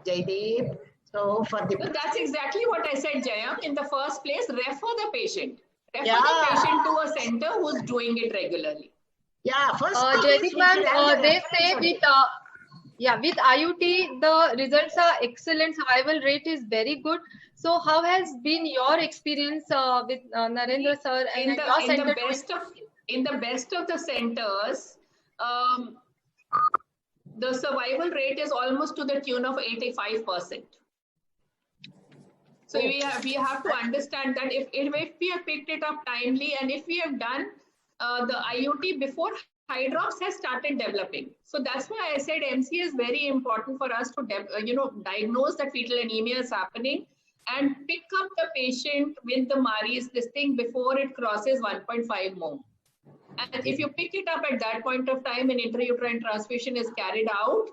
Jaideep. So for the... That's exactly what I said, Jayam. In the first place, refer the patient. Refer the patient to a center who's doing it regularly. Yeah, first Jaideep ma'am, they say with with IUT, the results are excellent. Survival rate is very good. So how has been your experience with Narendra sir and in your center? In the best of the centers, the survival rate is almost to the tune of 85%. So we have to understand that if we have picked it up timely, and if we have done the IUT before hydrops has started developing. So that's why I said MC is very important for us to diagnose that fetal anemia is happening and pick up the patient with the Mari's this thing before it crosses 1.5 mole. And if you pick it up at that point of time and intrauterine transfusion is carried out,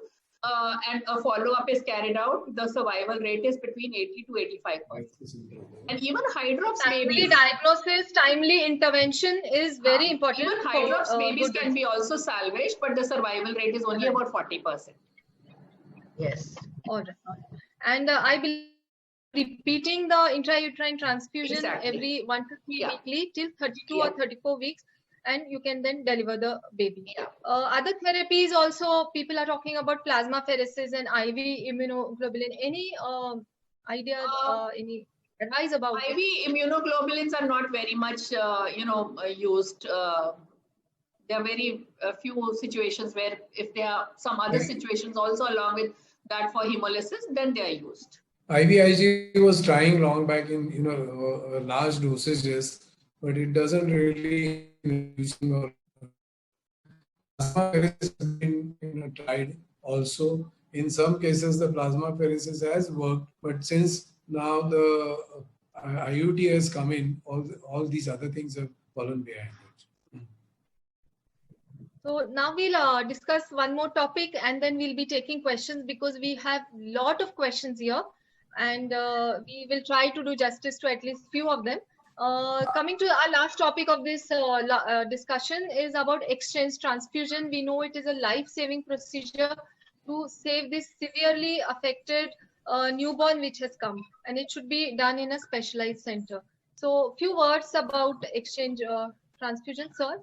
and a follow-up is carried out, the survival rate is between 80 to 85%. And even hydrops timely diagnosis, timely intervention is very important. Even hydrops babies can be also salvaged, but the survival rate is only about 40%. Yes. All right. And I believe repeating the intrauterine transfusion every 1 to 3 weekly till 32 or 34 weeks. And you can then deliver the baby. Other therapies also, people are talking about plasmapheresis and IV immunoglobulin. Any ideas, any advice about IV immunoglobulins are not very much, used. There are very few situations where, if there are some other situations also along with that for hemolysis, then they are used. IVIG was trying long back in large dosages, but it doesn't really plasmapheresis has been tried also. In some cases, the plasmapheresis has worked, but since now the IUT has come in, all these other things have fallen behind it. So now we'll discuss one more topic, and then we'll be taking questions, because we have a lot of questions here. and we will try to do justice to at least few of them. Coming to our last topic of this discussion is about exchange transfusion. We know it is a life-saving procedure to save this severely affected newborn which has come, and it should be done in a specialized center. So, few words about exchange transfusion, sir.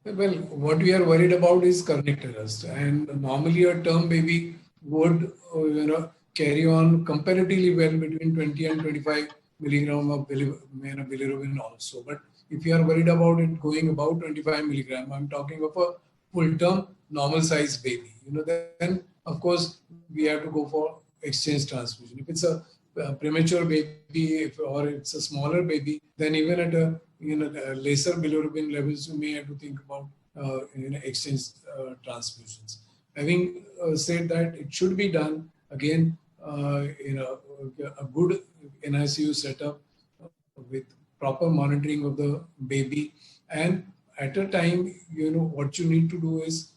Well, what we are worried about is cardiac arrest, and normally a term baby would, carry on comparatively well between 20 and 25 milligram of bilirubin also. But if you are worried about it going about 25 milligram, I'm talking of a full-term normal size baby. Then of course we have to go for exchange transfusion. If it's a premature baby, or it's a smaller baby, then even at a lesser bilirubin levels, you may have to think about exchange transfusions. Having said that, it should be done again a good NICU setup with proper monitoring of the baby, and at a time, what you need to do is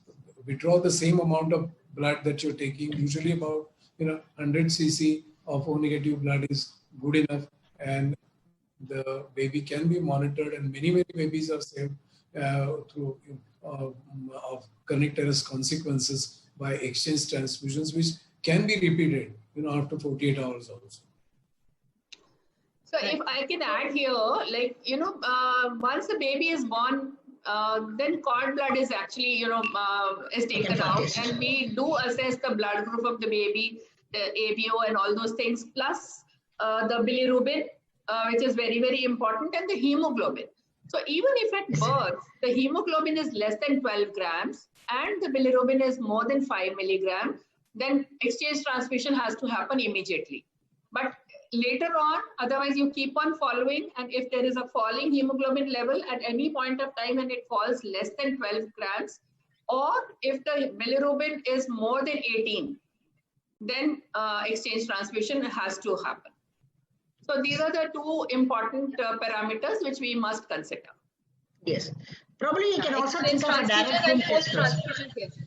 withdraw the same amount of blood that you're taking. Usually about 100 cc of O negative blood is good enough, and the baby can be monitored, and many babies are saved through of cardiac arrest consequences by exchange transfusions, which can be repeated after 48 hours also. So if I can add here, like, once the baby is born, then cord blood is actually, is taken out, and we do assess the blood group of the baby, the ABO and all those things, plus the bilirubin, which is very important, and the hemoglobin. So even if at birth, the hemoglobin is less than 12 grams and the bilirubin is more than 5 milligram, then exchange transfusion has to happen immediately. But later on, otherwise you keep on following, and if there is a falling hemoglobin level at any point of time and it falls less than 12 grams, or if the bilirubin is more than 18, then exchange transfusion has to happen. So these are the two important parameters which we must consider. Yes. Probably you can also think of a direct transfusion case.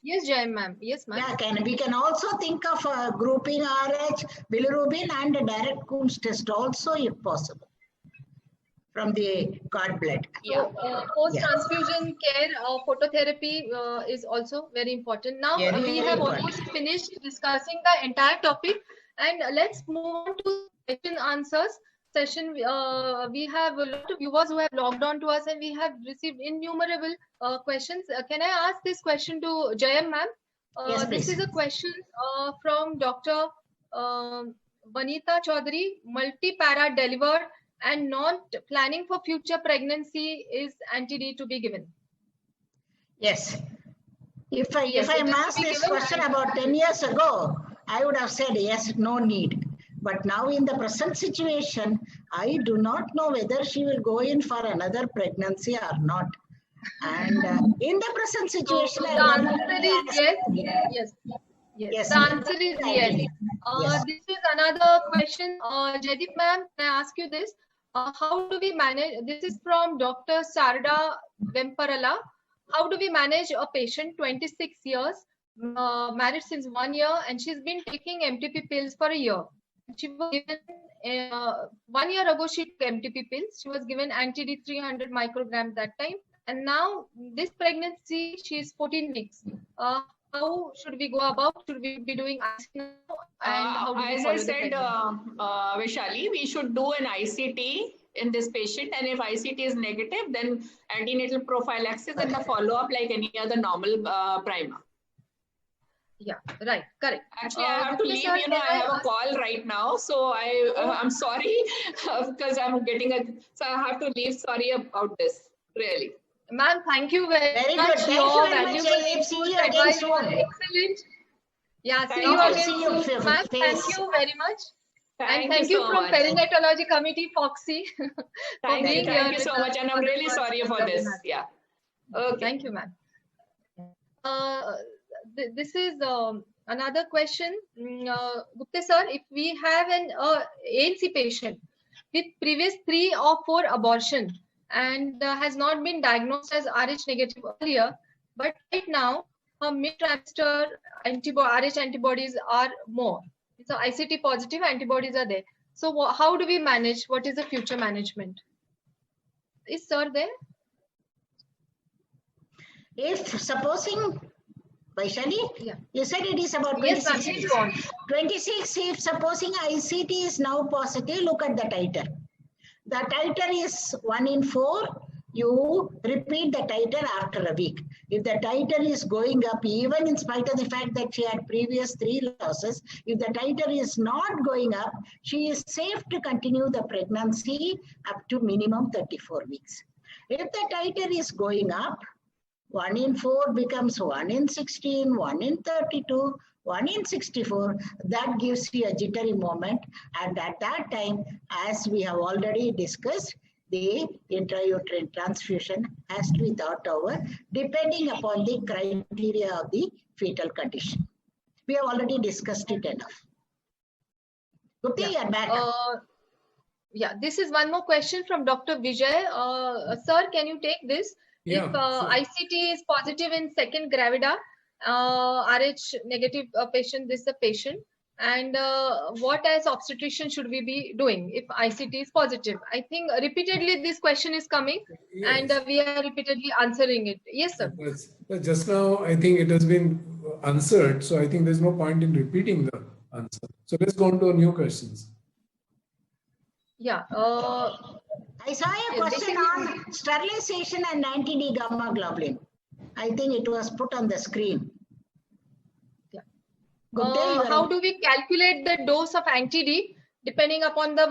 Yes, Jayam ma'am. Yes, ma'am. Yeah, we can also think of grouping RH, bilirubin, and a direct Coombs test also, if possible, from the cord blood. So, post-transfusion care, phototherapy is also very important. Now, we have almost finished discussing the entire topic, and let's move on to question answers session. We have a lot of viewers who have logged on to us, and we have received innumerable questions. Can I ask this question to Jayam ma'am? Yes, this is a question from Dr. Vanita Chaudhary. Multi-para delivered and not planning for future pregnancy, is anti-D to be given? Yes. If I am asked this question about 10 years ago, I would have said yes, no need. But now in the present situation, I do not know whether she will go in for another pregnancy or not. And in the present situation, the answer is yes. The answer is yes. This is another question. Jaideep ma'am, can I ask you this? How do we manage? This is from Dr. Sarda Vemparala. How do we manage a patient, 26 years, married since 1 year, and she's been taking MTP pills for a year? She was given 1 year ago. She took MTP pills. She was given anti-D 300 micrograms that time, and now this pregnancy, she is 14 weeks. How should we go about? Should we be doing ICT now? And how do as I said, Vishali, we should do an ICT in this patient, and if ICT is negative, then antenatal prophylaxis and the follow-up like any other normal primer. Yeah, right, correct. Actually, I have to leave. I have a call right now, so I'm sorry because I'm getting so I have to leave. Sorry about this, really. Ma'am, thank you very much. Good. Your valuable advice was excellent. Yeah, see you again soon, ma'am. Thank you very much. Thank you from Perinatology Committee, Foxy, for being here. Thank you so much, and I'm really sorry for this. Yeah. Okay. Thank you, ma'am. This is another question. Gupta sir, if we have an ANC patient with previous 3 or 4 abortion and has not been diagnosed as Rh negative earlier, but right now her mid-trimester RH antibodies are more, So ICT positive antibodies are there. So how do we manage? What is the future management? Is sir there? If supposing, Vaishali, Yeah. you said it is about Yes, 26 ma'am, please days. go on. 26, if supposing ICT is now positive, look at the titer. The titer is 1 in 4. You repeat the titer after a week. If the titer is going up, even in spite of the fact that she had previous 3 losses, if the titer is not going up, she is safe to continue the pregnancy up to minimum 34 weeks. If the titer is going up, 1 in 4 becomes 1 in 16, 1 in 32, 1 in 64. That gives you a jittery moment. And at that time, as we have already discussed, the intrauterine transfusion has to be thought over depending upon the criteria of the fetal condition. We have already discussed it enough. Gupta, Yeah. you are back. Yeah, this is one more question from Dr. Vijay. Sir, can you take this? Yeah, If sure. ICT is positive in second gravida, RH negative patient, this is a patient. And what as obstetrician should we be doing if ICT is positive? I think repeatedly this question is coming and Yes. we are repeatedly answering it. Yes, sir. But just now, I think it has been answered. So I think there's no point in repeating the answer. So let's go on to new questions. Yeah. I saw a yes, question basically- on sterilization and anti-D gamma globulin. I think it was put on the screen. Yeah. Gupta, you are How do we calculate the dose of anti-D depending upon the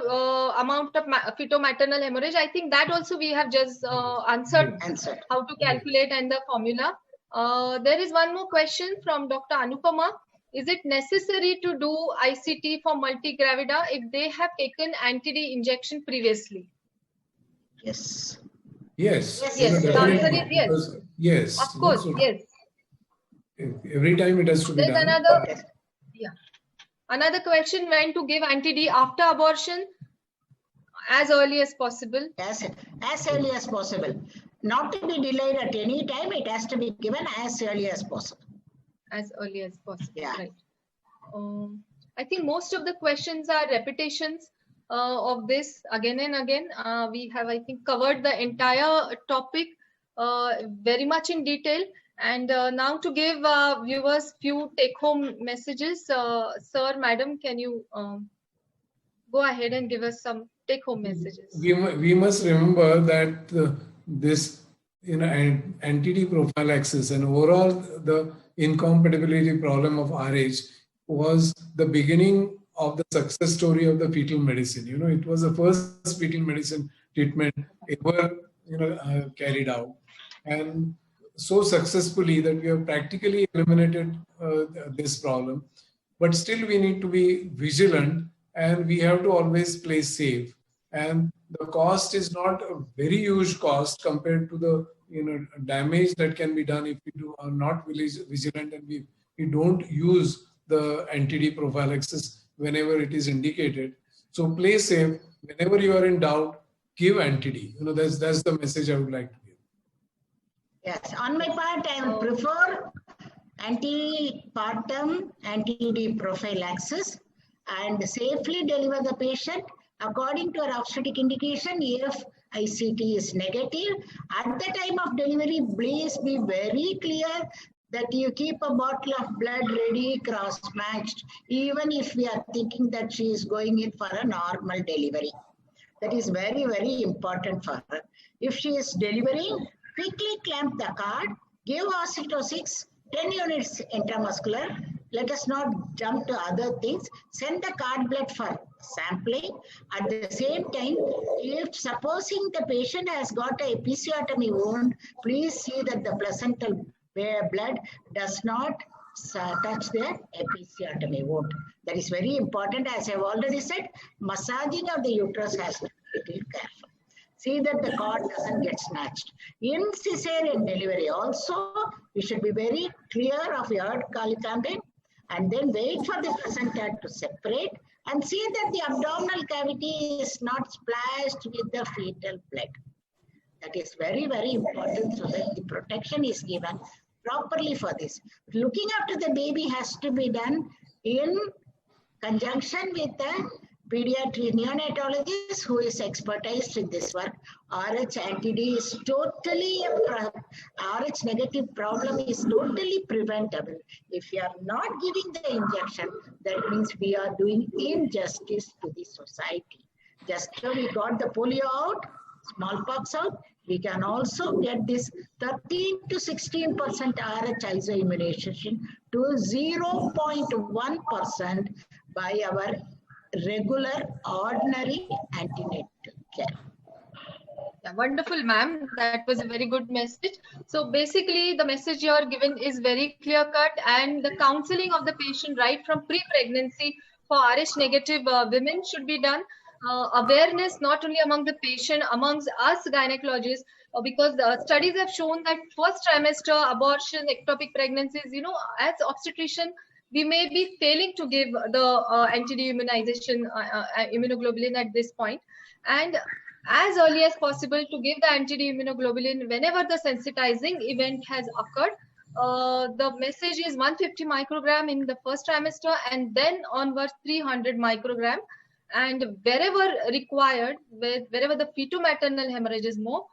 amount of feto-maternal hemorrhage? I think that also we have just answered answered. how to calculate and the formula. There is one more question from Dr. Anupama. Is it necessary to do ICT for multigravida if they have taken anti-D injection previously? Yes. Yes. Yes, Yes, the definitely, answer is yes. because- yes. Of course, So yes. every time it has to be There's done. another, yeah. Another question, when to give anti-D after abortion? As early as possible. As early as possible. Not to be delayed at any time, it has to be given as early as possible. As early as possible, Yeah. right. I think most of the questions are repetitions of this again and again. We have, I think, covered the entire topic very much in detail. And now to give viewers few take-home messages, sir, madam, can you go ahead and give us some take-home messages? We must remember that this anti-D prophylaxis and overall the incompatibility problem of RH was the beginning of the success story of the fetal medicine. It was the first fetal medicine treatment ever carried out, and so successfully that we have practically eliminated this problem. But still we need to be vigilant and we have to always play safe. And the cost is not a very huge cost compared to the damage that can be done if we are not vigilant and we don't use the anti-D prophylaxis whenever it is indicated. So play safe. Whenever you are in doubt, give anti-D. That's the message I would like to give. Yes, on my part, I would prefer antepartum anti-D prophylaxis and safely deliver the patient according to our obstetric indication. If ICT is negative, at the time of delivery, please be very clear that you keep a bottle of blood ready, cross-matched, even if we are thinking that she is going in for a normal delivery. That is very, very important for her. If she is delivering, quickly clamp the cord, give oxytocin, 10 units intramuscular. Let us not jump to other things. Send the cord blood for sampling. At the same time, if supposing the patient has got a episiotomy wound, please see that the placental blood does not touch the episiotomy wound. That is very important. As I have already said, massaging of the uterus has to be careful. See that the cord doesn't get snatched. In cesarean delivery also, you should be very clear of your campaign and then wait for the placenta to separate and see that the abdominal cavity is not splashed with the fetal blood. That is very, very important so that the protection is given properly for this. Looking after the baby has to be done in conjunction with the pediatric neonatologist who is expertise in this work. RH anti-D is totally, RH negative problem is totally preventable. If you are not giving the injection, that means we are doing injustice to the society. Just so we got the polio out, smallpox out, we can also get this 13 to 16% RH isoimmunization to 0.1% by our regular ordinary antenatal care. Yeah, wonderful, ma'am. That was a very good message. So basically, the message you are given is very clear cut, and the counseling of the patient right from pre-pregnancy for RH negative women should be done. Awareness not only among the patient, amongst us gynecologists, because the studies have shown that first trimester abortion, ectopic pregnancies, as obstetrician, we may be failing to give the anti-D immunization, immunoglobulin at this point. And as early as possible to give the anti-D immunoglobulin whenever the sensitizing event has occurred. The message is 150 microgram in the first trimester and then onwards 300 microgram. And wherever required, wherever the feto-maternal hemorrhage is more,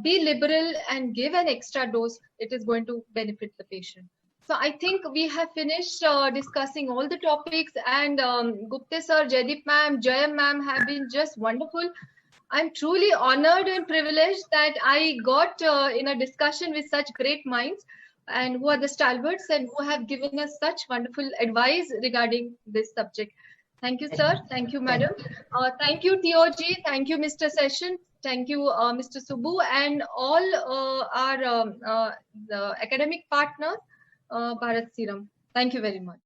be liberal and give an extra dose. It is going to benefit the patient. So I think we have finished discussing all the topics, and Gupta sir, Jaideep ma'am, Jayam ma'am have been just wonderful. I'm truly honored and privileged that I got in a discussion with such great minds and who are the stalwarts and who have given us such wonderful advice regarding this subject. Thank you, sir. Thank you, madam. Thank you, TOG. Thank you, Mr. Session. Thank you, Mr. Subbu, and all our the academic partners, Bharat Serum. Thank you very much.